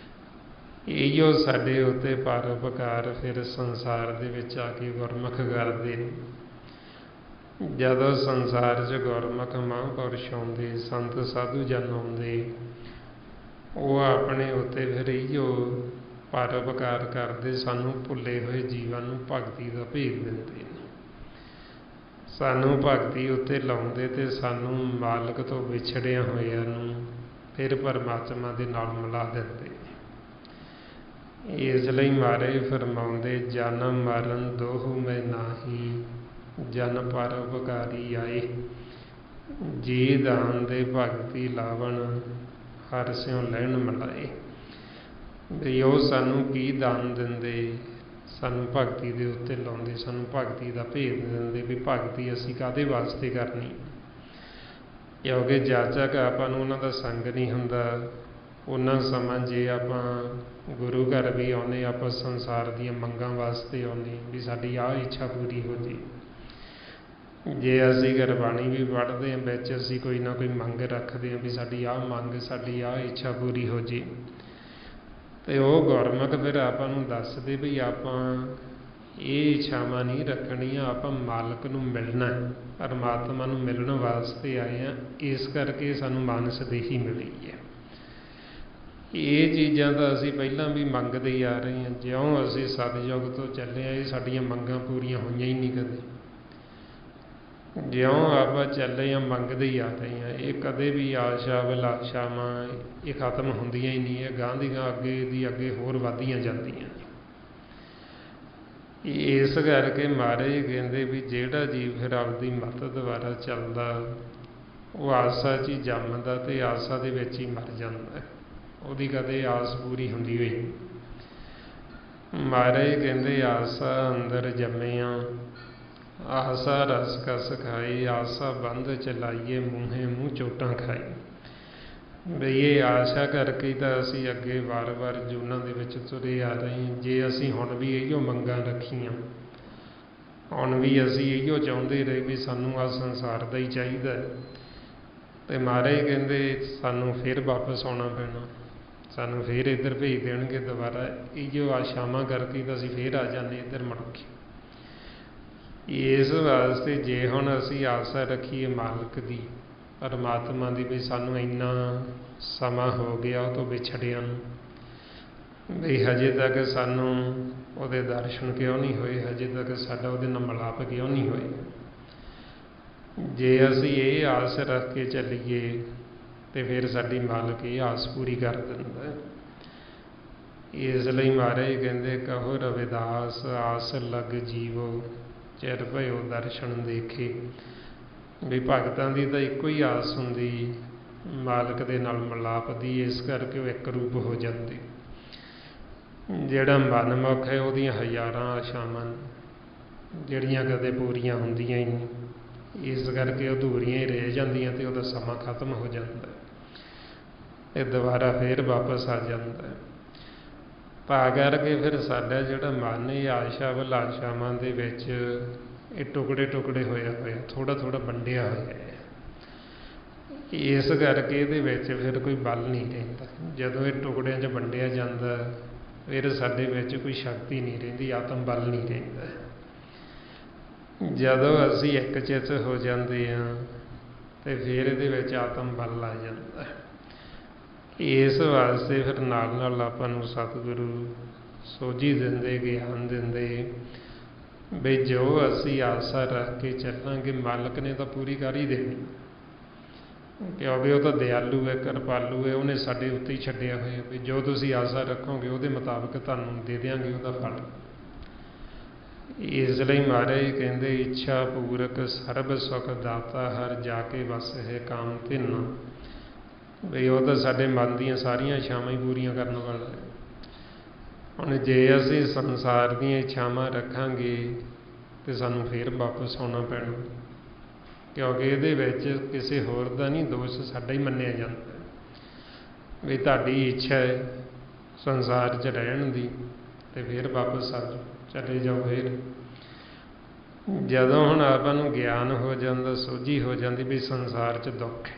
ਇਹੋ ਸਾਡੇ ਉੱਤੇ ਪਰਉਪਕਾਰ ਫਿਰ ਸੰਸਾਰ ਦੇ ਵਿੱਚ ਆ ਕੇ ਗੁਰਮੁਖ ਕਰਦੇ ਨੇ। ਜਦੋਂ ਸੰਸਾਰ 'ਚ ਗੁਰਮੁਖ ਮਹਾਂਪੁਰਸ਼ ਆਉਂਦੇ, ਸੰਤ ਸਾਧੂ ਜਨ ਆਉਂਦੇ, ਉਹ ਆਪਣੇ ਉੱਤੇ ਫਿਰ ਇਹੋ ਪਰਉਪਕਾਰ ਕਰਦੇ, ਸਾਨੂੰ ਭੁੱਲੇ ਹੋਏ ਜੀਵਨ ਨੂੰ ਭਗਤੀ ਦਾ ਭੇਦ ਦਿੰਦੇ ਨੇ, ਸਾਨੂੰ ਭਗਤੀ ਉੱਤੇ ਲਾਉਂਦੇ ਤੇ ਸਾਨੂੰ ਮਾਲਕ ਤੋਂ ਵਿਛੜਿਆ ਹੋਇਆਂ ਨੂੰ ਫਿਰ ਪਰਮਾਤਮਾ ਦੇ ਨਾਲ ਮਿਲਾ ਦਿੰਦੇ। ਇਸ ਲਈ ਮਹਾਰਾਜ ਫਰਮਾਉਂਦੇ, ਜਨਮ ਮਰਨ ਦੋਹੂ ਮੈਂ ਨਾਹੀ, ਜਨ ਪਰਉਪਕਾਰੀ ਆਏ, ਜੀ ਦਾਨ ਦੇ ਭਗਤੀ ਲਾਵਣ, ਹਰ ਸਿਉ ਲੈਣ ਮਿਲਾਏ। ਵੀ ਉਹ ਸਾਨੂੰ ਕੀ ਦਾਨ ਦਿੰਦੇ, ਸਾਨੂੰ ਭਗਤੀ ਦੇ ਉੱਤੇ ਲਾਉਂਦੇ, ਸਾਨੂੰ ਭਗਤੀ ਦਾ ਭੇਦ ਦਿੰਦੇ ਵੀ ਭਗਤੀ ਅਸੀਂ ਕਾਹਦੇ ਵਾਸਤੇ ਕਰਨੀ। ਕਿਉਂਕਿ ਜਦ ਤੱਕ ਆਪਾਂ ਨੂੰ ਉਹਨਾਂ ਦਾ ਸੰਗ ਨਹੀਂ ਹੁੰਦਾ, ਉਹਨਾਂ ਸਮਾਂ ਜੇ ਆਪਾਂ ਗੁਰੂ ਘਰ ਵੀ ਆਉਂਦੇ, ਆਪਾਂ ਸੰਸਾਰ ਦੀਆਂ ਮੰਗਾਂ ਵਾਸਤੇ ਆਉਂਦੇ ਵੀ ਸਾਡੀ ਆਹ ਇੱਛਾ ਪੂਰੀ ਹੋ ਜੇ। ਜੇ ਅਸੀਂ ਗੁਰਬਾਣੀ ਵੀ ਪੜ੍ਹਦੇ ਹਾਂ, ਵਿੱਚ ਅਸੀਂ ਕੋਈ ਨਾ ਕੋਈ ਮੰਗ ਰੱਖਦੇ ਹਾਂ ਵੀ ਸਾਡੀ ਆਹ ਮੰਗ, ਸਾਡੀ ਆਹ ਇੱਛਾ ਪੂਰੀ ਹੋ ਜੇ, ਤੇ ਉਹ ਗੁਰਮੁਖ ਫਿਰ ਆਪਾਂ ਨੂੰ ਦੱਸਦੇ ਵੀ ਆਪਾਂ ਇਹ ਇੱਛਾਵਾਂ ਨਹੀਂ ਰੱਖਣੀਆਂ, ਆਪਾਂ ਮਾਲਕ ਨੂੰ ਮਿਲਣਾ, ਪਰਮਾਤਮਾ ਨੂੰ ਮਿਲਣ ਵਾਸਤੇ ਆਏ ਹਾਂ, ਇਸ ਕਰਕੇ ਸਾਨੂੰ ਮਾਨਸ ਦੇਹੀ ਮਿਲੀ ਹੈ। ਇਹ ਚੀਜ਼ਾਂ ਤਾਂ ਅਸੀਂ ਪਹਿਲਾਂ ਵੀ ਮੰਗਦੇ ਹੀ ਆ ਰਹੇ ਹਾਂ, ਜਿਉਂ ਅਸੀਂ ਸਤਿਯੁਗ ਤੋਂ ਚੱਲੇ ਹਾਂ, ਇਹ ਸਾਡੀਆਂ ਮੰਗਾਂ ਪੂਰੀਆਂ ਹੋਈਆਂ ਹੀ ਨਹੀਂ ਕਦੇ। ਜਿਉਂ ਆਪਾਂ ਚੱਲੇ ਹਾਂ ਮੰਗਦੇ ਹੀ ਆ ਰਹੇ ਹਾਂ, ਇਹ ਕਦੇ ਵੀ ਆਸ਼ਾ ਅਭਿਲਾਸ਼ਾਵਾਂ ਇਹ ਖਤਮ ਹੁੰਦੀਆਂ ਹੀ ਨਹੀਂ, ਇਹ ਗਾਂਹ ਦੀ ਗਾਂਹ ਅੱਗੇ ਦੀ ਅੱਗੇ ਹੋਰ ਵੱਧਦੀਆਂ ਜਾਂਦੀਆਂ। ਇਸ ਕਰਕੇ ਮਹਾਰਾਜ ਕਹਿੰਦੇ ਵੀ ਜਿਹੜਾ ਜੀਵ ਫਿਰ ਆਪਦੀ ਮੱਤ ਦੁਆਰਾ ਚੱਲਦਾ, ਉਹ ਆਸਾ 'ਚ ਹੀ ਜੰਮਦਾ ਤੇ ਆਸਾ ਦੇ ਵਿੱਚ ਹੀ ਮਰ ਜਾਂਦਾ, ਉਹਦੀ ਕਦੇ ਆਸ ਪੂਰੀ ਹੁੰਦੀ ਹੋਈ। ਮਹਾਰਾਜ ਕਹਿੰਦੇ ਆਸਾ ਅੰਦਰ ਜੰਮਿਆ, ਆਸਾ ਰਸ ਕਸ ਖਾਈ, ਆਸਾ ਬੰਧ ਚਲਾਈਏ, ਮੂੰਹੇ ਮੂੰਹ ਚੋਟਾਂ ਖਾਈ। ਬਈ ਇਹ ਆਸ਼ਾ ਕਰਕੇ ਹੀ ਤਾਂ ਅਸੀਂ ਅੱਗੇ ਵਾਰ-ਵਾਰ ਜੂਨਾਂ ਦੇ ਵਿੱਚ ਤੁਰੇ ਆ ਰਹੇ ਹਾਂ। ਜੇ ਅਸੀਂ ਹੁਣ ਵੀ ਇਹੀਓ ਮੰਗਾਂ ਰੱਖੀਆਂ, ਹੁਣ ਵੀ ਅਸੀਂ ਇਹੀਓ ਚਾਹੁੰਦੇ ਰਹੇ ਵੀ ਸਾਨੂੰ ਆਹ ਸੰਸਾਰ ਦਾ ਹੀ ਚਾਹੀਦਾ, ਤੇ ਮਹਾਰਾਜ ਕਹਿੰਦੇ ਸਾਨੂੰ ਫਿਰ ਵਾਪਸ ਆਉਣਾ ਪੈਣਾ, ਸਾਨੂੰ ਫਿਰ ਇੱਧਰ ਭੇਜ ਦੇਣਗੇ ਦੁਬਾਰਾ। ਇਹੀਓ ਆਸ਼ਾਵਾਂ ਕਰਕੇ ਤਾਂ ਅਸੀਂ ਫਿਰ ਆ ਜਾਂਦੇ ਇੱਧਰ ਮੁੜ ਕੇ। ਇਸ ਵਾਸਤੇ ਜੇ ਹੁਣ ਅਸੀਂ ਆਸਾ ਰੱਖੀਏ ਮਾਲਕ ਦੀ, ਪਰਮਾਤਮਾ ਦੀ, ਵੀ ਸਾਨੂੰ ਇੰਨਾ ਸਮਾਂ ਹੋ ਗਿਆ ਉਹ ਤੋਂ ਵਿਛੜਿਆਂ ਨੂੰ, ਵੀ ਹਜੇ ਤੱਕ ਸਾਨੂੰ ਉਹਦੇ ਦਰਸ਼ਨ ਕਿਉਂ ਨਹੀਂ ਹੋਏ, ਹਜੇ ਤੱਕ ਸਾਡਾ ਉਹਦੇ ਨਾਲ ਮਿਲਾਪ ਕਿਉਂ ਨਹੀਂ ਹੋਏ। ਜੇ ਅਸੀਂ ਇਹ ਆਸ ਰੱਖ ਕੇ ਚੱਲੀਏ ਤੇ ਫਿਰ ਸਾਡੀ ਮਾਲਕ ਇਹ ਆਸ ਪੂਰੀ ਕਰ ਦਿੰਦਾ। ਇਸ ਲਈ ਮਹਾਰਾਜ ਕਹਿੰਦੇ, ਕਹੋ ਰਵਿਦਾਸ ਆਸ ਲਗ ਜੀਵੋ, ਚਿਰ ਭਇਓ ਦਰਸ਼ਨ ਦੇਖੇ। ਵੀ ਭਗਤਾਂ ਦੀ ਤਾਂ ਇੱਕੋ ਹੀ ਆਸ ਹੁੰਦੀ, ਮਾਲਕ ਦੇ ਨਾਲ ਮਿਲਾਪ ਦੀ, ਇਸ ਕਰਕੇ ਉਹ ਇੱਕ ਰੂਪ ਹੋ ਜਾਂਦੇ। ਜਿਹੜਾ ਮਨਮੁਖ ਹੈ ਉਹਦੀਆਂ ਹਜ਼ਾਰਾਂ ਆਸ਼ਾਵਾਂ ਜਿਹੜੀਆਂ ਕਦੇ ਪੂਰੀਆਂ ਹੁੰਦੀਆਂ ਹੀ ਨਹੀਂ, ਇਸ ਕਰਕੇ ਉਹ ਅਧੂਰੀਆਂ ਹੀ ਰਹਿ ਜਾਂਦੀਆਂ ਤੇ ਉਹਦਾ ਸਮਾਂ ਖਤਮ ਹੋ ਜਾਂਦਾ, ਇਹ ਦੁਬਾਰਾ ਫਿਰ ਵਾਪਸ ਆ ਜਾਂਦਾ। ਤਾਂ ਕਰਕੇ ਫਿਰ ਸਾਡਾ ਜਿਹੜਾ ਮਨ ਇਹ ਆਸ਼ਾ ਅਭਿਲਾਸ਼ਾਵਾਂ ਦੇ ਵਿੱਚ ਇਹ ਟੁਕੜੇ ਟੁਕੜੇ ਹੋਇਆ, ਥੋੜ੍ਹਾ ਥੋੜ੍ਹਾ ਵੰਡਿਆ ਹੋਇਆ ਹੈ। ਇਸ ਕਰਕੇ ਇਹਦੇ ਵਿੱਚ ਫਿਰ ਕੋਈ ਬਲ ਨਹੀਂ ਰਹਿੰਦਾ। ਜਦੋਂ ਇਹ ਟੁਕੜਿਆਂ 'ਚ ਵੰਡਿਆ ਜਾਂਦਾ ਫਿਰ ਸਾਡੇ ਵਿੱਚ ਕੋਈ ਸ਼ਕਤੀ ਨਹੀਂ ਰਹਿੰਦੀ, ਆਤਮ ਬਲ ਨਹੀਂ ਰਹਿੰਦਾ। ਜਦੋਂ ਅਸੀਂ ਇੱਕ ਚਿੱਤ ਹੋ ਜਾਂਦੇ ਹਾਂ ਤੇ ਫਿਰ ਇਹਦੇ ਵਿੱਚ ਆਤਮ ਬਲ ਆ ਜਾਂਦਾ। ਇਸ ਵਾਸਤੇ ਫਿਰ ਨਾਲ ਨਾਲ ਆਪਾਂ ਨੂੰ ਸਤਿਗੁਰੂ ਸੋਝੀ ਦਿੰਦੇ, ਗਿਆਨ ਦਿੰਦੇ ਵੀ ਜੋ ਅਸੀਂ ਆਸਾ ਰੱਖ ਕੇ ਚੱਲਾਂਗੇ ਮਾਲਕ ਨੇ ਤਾਂ ਪੂਰੀ ਕਰ ਹੀ ਦੇਣੀ, ਕਿਉਂਕਿ ਉਹ ਤਾਂ ਦਿਆਲੂ ਹੈ, ਕਿਰਪਾਲੂ ਹੈ, ਉਹਨੇ ਸਾਡੇ ਉੱਤੇ ਹੀ ਛੱਡਿਆ ਹੋਇਆ ਵੀ ਜੋ ਤੁਸੀਂ ਆਸਾ ਰੱਖੋਗੇ ਉਹਦੇ ਮੁਤਾਬਕ ਤੁਹਾਨੂੰ ਦੇ ਦਿਆਂਗੇ ਉਹਦਾ ਫਲ। ਇਸ ਲਈ ਮਹਾਰਾਜ ਕਹਿੰਦੇ, ਇੱਛਾ ਪੂਰਕ ਸਰਬ ਸੁਖ ਦਾਤਾ, ਹਰ ਜਾ ਕੇ ਵਸ ਹੈ ਕਾਮ ਧਿੰਨਾ। ਵੀ ਉਹ ਤਾਂ ਸਾਡੇ ਮਨ ਦੀਆਂ ਸਾਰੀਆਂ ਇੱਛਾਵਾਂ ਹੀ ਪੂਰੀਆਂ ਕਰਨ ਵਾਲਾ ਹੈ। ਹੁਣ ਜੇ ਅਸੀਂ ਸੰਸਾਰ ਦੀਆਂ ਇੱਛਾਵਾਂ ਰੱਖਾਂਗੇ ਤੇ ਸਾਨੂੰ ਫਿਰ ਵਾਪਸ ਆਉਣਾ ਪੈਣਾ। क्योंकि ये किसी होर का नहीं दोष साडा ही मन्निया जाता भी तुहाडी इच्छा है संसार च रहण दी ते फिर वापस आ जाओ, चले जाओ। फिर जदों हुण आपां नूं ज्ञान हो जाता, सोझी हो जाती भी संसार च दुख है,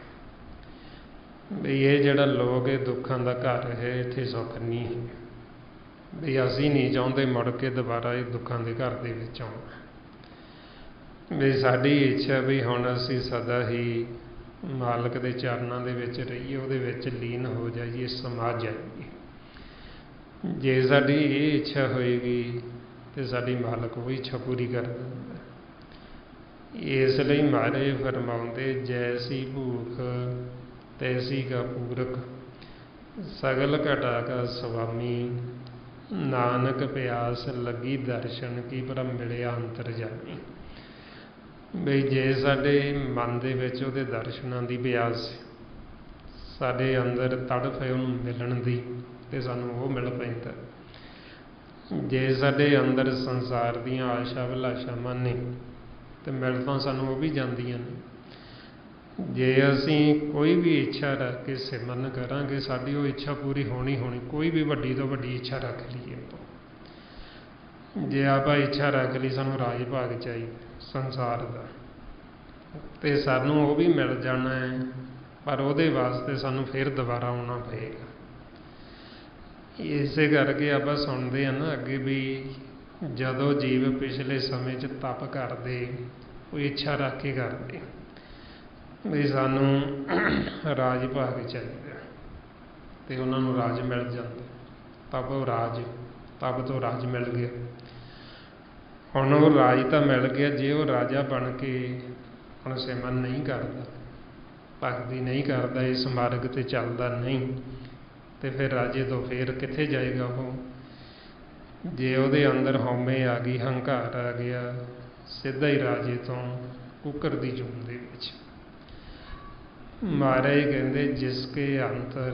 भी ये जिहड़ा लोक है दुखों का घर है, इत्थे सुख नहीं है, भी असीं नहीं चाहुंदे मुड़ के दोबारा ये दुखों के घर दे विच आउणा, भी साडी इच्छा भी हुण असीं सदा ही मालक के चरणों के विच रहीए, उहदे विच लीन हो जाइए, समा जाइए। जे साडी ये इच्छा होएगी तो साडी मालक वो इच्छा पूरी कर दिंदा। इसलिए महाराज फरमाउंदे जैसी भूख तैसी का पूरक, सगल घटा का स्वामी, नानक प्यास लगी दर्शन की पर मिलिया अंतरजामी। बई जे साडे मन दे विच उहदे दर्शनां दी प्यास, साडे अंदर तड़फ है उहनूं मिलण दी, ते सानूं वो मिल पैंदा। जे साडे अंदर संसार दीयां आशा अभिलाषावां ने ते मिल तां सानूं वो भी जांदियां ने। जे असीं कोई भी इच्छा रख के सिमरन करांगे, साडी वो इच्छा पूरी होनी होनी, कोई भी वड्डी तो वड्डी इच्छा रख लीए। जे आपां इच्छा रख ली सानूं राज भाग चाहिए संसार दा, ते सानूं वो भी मिल जाना है, पर उहदे वास्ते सानूं फिर दोबारा आउणा पएगा। इसे करके आप सुनते हैं ना अगे भी, जदों जीव पिछले समय च तप करते, वो इच्छा रख के करते भी सानू राज भाग चाहिए, तो उन्होंने राज मिल जाता, तब वो राज, तब तो राज मिल गया। हुण वो राज तो मिल गया, जे वो राजा बन के हुण सिमरन नहीं करता, भगती नहीं करता, इस मार्ग ते चलता नहीं, तो फिर राजे तो फिर कित्थे जाएगा वो। जे उहदे अंदर हौमे आ गई, हंकार आ गया, सीधा ही राजे तो कुकर दी जून दे विच। महाराज कहंदे जिसके अंतर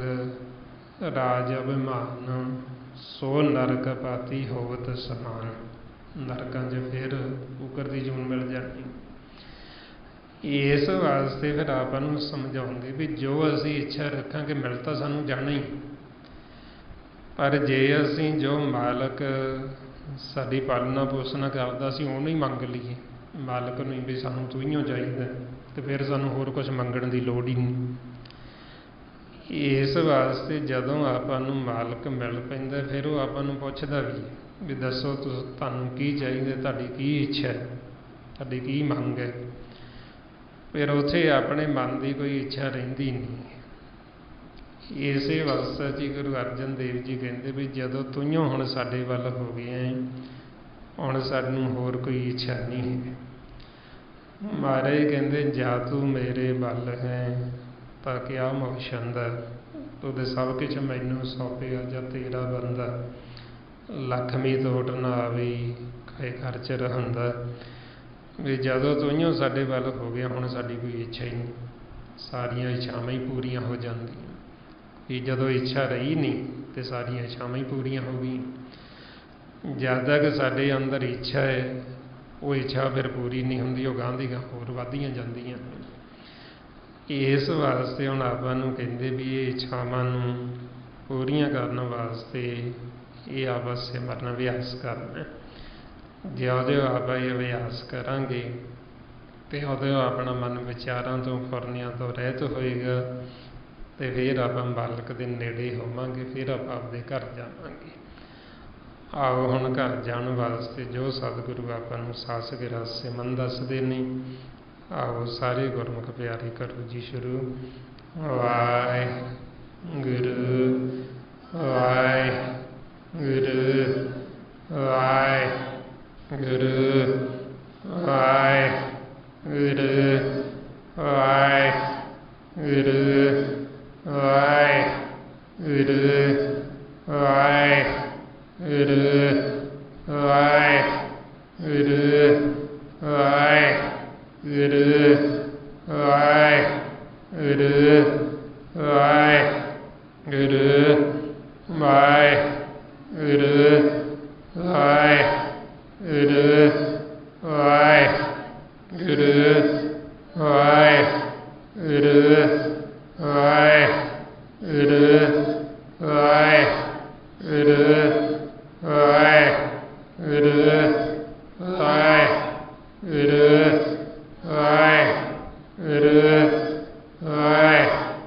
राज अभिमान, सो नरक पाती होवत समान। नरकां च फिर कुकर दी जून मिल जाती। इस वास्ते फिर आपां नूं समझाउंदे भी जो असीं इच्छा रखांगे मिल तां सानूं जाना ही, पर जे असीं जो मालक साडी पालना पोसना करदा असीं ਉਹਨੂੰ ही मंग लीए, मालक नूं भी सानूं तूं ही चाहीदा, तो फिर सानूं होर कुछ मंगण की लोड़ ही नहीं। इस वास्ते जदों आपां नूं मालक मिल पैंदा, फिर वो आपां नूं पुछदा भी दसो तुहानूं की चाहीदा, तुहाडी की इच्छा है, तुहाडी की मंग है। फिर उत्थे अपने मन की कोई इच्छा रहिंदी नहीं। इसे वास्ते जी गुरु अर्जन देव जी कहते भी जदों तुइयों हुण साडे वल हो गए, हुण सानूं होर कोई इच्छा नहीं है। महाराज कहते जा तू मेरे बल है तां क्या मोशंदा, तुद सब कुछ मैनू सौंपिया जा तेरा बंदा। लखमी तोट ना आवी खाए खर्च रहंदा, भी जदों तुइयों साडे वल हो गया हुण साडी कोई इच्छा ही नहीं, सारियां इच्छावां ही पूरियां हो जांदियां। कि जदों इच्छा रही नहीं तो सारियां इच्छावां ही पूरियां हो गई। जद तक साडे अंदर इच्छा है, वो इच्छा फिर पूरी नहीं होंदी, वो गांह दी गांह होर वधदियां जांदियां। इस वास्ते हुण आपां नूं कहंदे भी ये इच्छावां नूं पूरियां करन वास्ते ये आपां सिमरन अभ्यास करना। जिउं आपां ये अभ्यास करांगे तो उदों अपना मन विचारां तो फुरनियां तो रहत होएगा, तो फिर आप मालक के नेड़े होवांगे, फिर आप आपदे घर जावांगे। आओ हुण घर जाण वास्ते जो सतगुरु आपां नूं सासक रहस्य मन दसदे ने, आओ सारे गुरमुख प्यारे करो जी शुरू। वाहिगुरू वाहिगुरू वाहिगुरू वाहिगुरू वाहिगुरू वाहिगुरू वाहिगुरू वाहिगुरू वाहिगुरू वाहिगुरू वाहिगुरू वाहिगुरू वाहिगुरू वाहिगुरू ਵਾਹਿਗੁਰੂ ਵਾਹਿਗੁਰੂ ਵਾਹਿਗੁਰੂ ਵਾਹਿਗੁਰੂ ਵਾਹਿਗੁਰੂ ਵਾਹਿਗੁਰੂ ਵਾਹਿਗੁਰੂ ਵਾਹਿਗੁਰੂ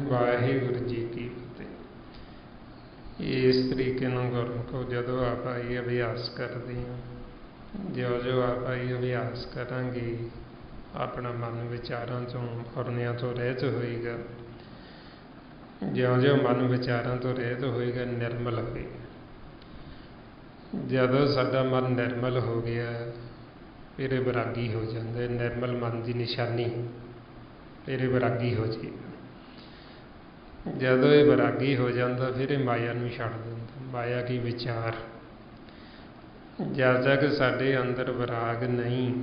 ਵਾਹਿਗੁਰੂ ਜੀ ਕੀ ਫਤਿਹ। ਇਸ ਤਰੀਕੇ ਨਾਲ ਗੁਰਮੁਖੋ ਜਦੋਂ ਆਪਾਂ ਇਹ ਅਭਿਆਸ ਕਰਦੇ ਹਾਂ, ਜਿਉਂ ਆਪਾਂ ਇਹ ਅਭਿਆਸ ਕਰਾਂਗੇ ਆਪਣਾ ਮਨ ਵਿਚਾਰਾਂ ਤੋਂ ਫੁਰਨਿਆਂ ਤੋਂ ਰਹਿਤ ਹੋਏਗਾ। ਜਿਉਂ ਮਨ ਵਿਚਾਰਾਂ ਤੋਂ ਰਹਿਤ ਹੋਏਗਾ, ਨਿਰਮਲ ਹੋਏਗਾ। ਜਦੋਂ ਸਾਡਾ ਮਨ ਨਿਰਮਲ ਹੋ ਗਿਆ, ਫਿਰ ਵਿਰਾਗੀ ਹੋ ਜਾਂਦਾ। ਨਿਰਮਲ ਮਨ ਦੀ ਨਿਸ਼ਾਨੀ ਫਿਰ ਵਿਰਾਗੀ ਹੋ ਜਾਏਗਾ। ਜਦੋਂ ਇਹ ਵਿਰਾਗੀ ਹੋ ਜਾਂਦਾ, ਫਿਰ ਇਹ ਮਾਇਆ ਨੂੰ ਛੱਡ ਦਿੰਦਾ। ਮਾਇਆ ਕੀ ਵਿਚਾਰ, ਜਦ ਤੱਕ ਸਾਡੇ ਅੰਦਰ ਵਿਰਾਗ ਨਹੀਂ,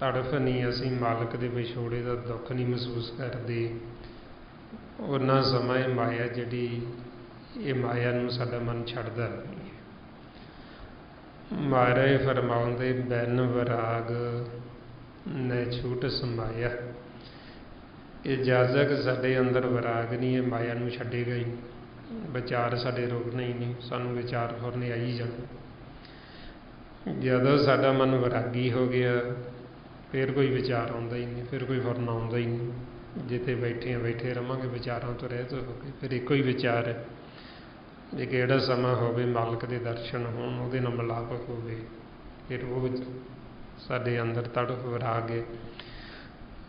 ਤੜਫ ਨਹੀਂ, ਅਸੀਂ ਮਾਲਕ ਦੇ ਵਿਛੋੜੇ ਦਾ ਦੁੱਖ ਨਹੀਂ ਮਹਿਸੂਸ ਕਰਦੇ, ਉਹਨਾਂ ਸਮਾਂ ਇਹ ਮਾਇਆ ਜਿਹੜੀ, ਇਹ ਮਾਇਆ ਨੂੰ ਸਾਡਾ ਮਨ ਛੱਡਦਾ ਨਹੀਂ ਹੈ। ਮਹਾਰਾਜ ਫਰਮਾਉਂਦੇ, ਬਿਨ ਵਿਰਾਗ ਨੈ ਛੂਟ ਸਮਾਇਆ। ਇਹ ਜਦ ਤੱਕ ਸਾਡੇ ਅੰਦਰ ਵਿਰਾਗ ਨਹੀਂ, ਇਹ ਮਾਇਆ ਨੂੰ ਛੱਡੇਗਾ ਹੀ। ਵਿਚਾਰ ਸਾਡੇ ਰੁਕਣੇ ਹੀ ਨਹੀਂ, ਸਾਨੂੰ ਵਿਚਾਰ ਫੁਰਨੇ ਆਈ ਜਾਣ। ਜਦੋਂ ਸਾਡਾ ਮਨ ਵਿਰਾਗੀ ਹੋ ਗਿਆ, ਫਿਰ ਕੋਈ ਵਿਚਾਰ ਆਉਂਦਾ ਹੀ ਨਹੀਂ, ਫਿਰ ਕੋਈ ਫੁਰਨਾ ਆਉਂਦਾ ਹੀ ਨਹੀਂ। ਜਿੱਥੇ ਬੈਠੇ ਰਹਾਂਗੇ ਵਿਚਾਰਾਂ ਤੋਂ ਰਹਿਤ ਹੋ ਕੇ, ਫਿਰ ਇੱਕੋ ਹੀ ਵਿਚਾਰ ਹੈ। ਜੇ ਕਿਹੜਾ ਸਮਾਂ ਹੋਵੇ ਮਾਲਕ ਦੇ ਦਰਸ਼ਨ ਹੋਣ, ਉਹਦੇ ਨਾਲ ਮਿਲਾਪ ਹੋਵੇ, ਫਿਰ ਉਹ ਸਾਡੇ ਅੰਦਰ ਤੜਫ ਵਿਰਾਗ ਹੈ।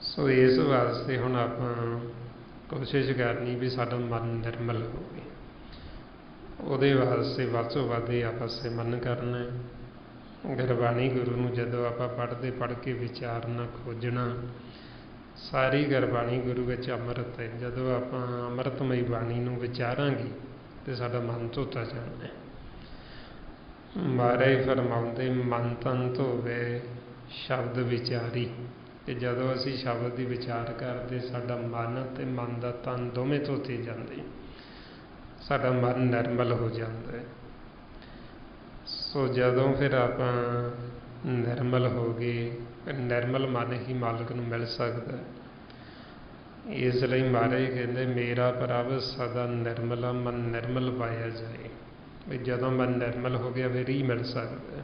ਸੋ ਇਸ ਵਾਸਤੇ ਹੁਣ ਆਪਾਂ ਕੋਸ਼ਿਸ਼ ਕਰਨੀ ਵੀ ਸਾਡਾ ਮਨ ਨਿਰਮਲ ਹੋਵੇ। ਉਹਦੇ ਵਾਸਤੇ ਵੱਧ ਤੋਂ ਵੱਧ ਆਪਾਂ ਸਿਮਰਨ ਕਰਨਾ। ਗੁਰਬਾਣੀ ਗੁਰੂ ਨੂੰ ਜਦੋਂ ਆਪਾਂ ਪੜ੍ਹ ਕੇ ਵਿਚਾਰਨਾ, ਖੋਜਣਾ। ਸਾਰੀ ਗੁਰਬਾਣੀ ਗੁਰੂ ਵਿੱਚ ਅੰਮ੍ਰਿਤ ਹੈ। ਜਦੋਂ ਆਪਾਂ ਅੰਮ੍ਰਿਤਮਈ ਬਾਣੀ ਨੂੰ ਵਿਚਾਰਾਂਗੇ ਤੇ ਸਾਡਾ ਮਨ ਧੋਤਾ ਜਾਣਾ ਹੈ। ਮਹਾਰਾਜ ਫਰਮਾਉਂਦੇ, ਮਨ ਤਨ ਧੋਵੇ ਸ਼ਬਦ ਵਿਚਾਰੀ। ਤੇ ਜਦੋਂ ਅਸੀਂ ਸ਼ਬਦ ਦੀ ਵਿਚਾਰ ਕਰਦੇ, ਸਾਡਾ ਮਨ ਤੇ ਮਨ ਦਾ ਤਨ ਦੋਵੇਂ ਧੋਤੇ ਜਾਂਦੇ, ਸਾਡਾ ਮਨ ਨਿਰਮਲ ਹੋ ਜਾਂਦਾ ਹੈ। ਸੋ ਜਦੋਂ ਫਿਰ ਆਪਾਂ ਨਿਰਮਲ ਹੋ ਗਏ, ਨਿਰਮਲ ਮਨ ਹੀ ਮਾਲਕ ਨੂੰ ਮਿਲ ਸਕਦਾ। ਇਸ ਲਈ ਮਹਾਰਾਜ ਕਹਿੰਦੇ, ਮੇਰਾ ਪ੍ਰਭ ਸਦਾ ਨਿਰਮਲਾ, ਮਨ ਨਿਰਮਲ ਪਾਇਆ ਜਾਏ। ਵੀ ਜਦੋਂ ਮਨ ਨਿਰਮਲ ਹੋ ਗਿਆ, ਫਿਰ ਹੀ ਮਿਲ ਸਕਦਾ।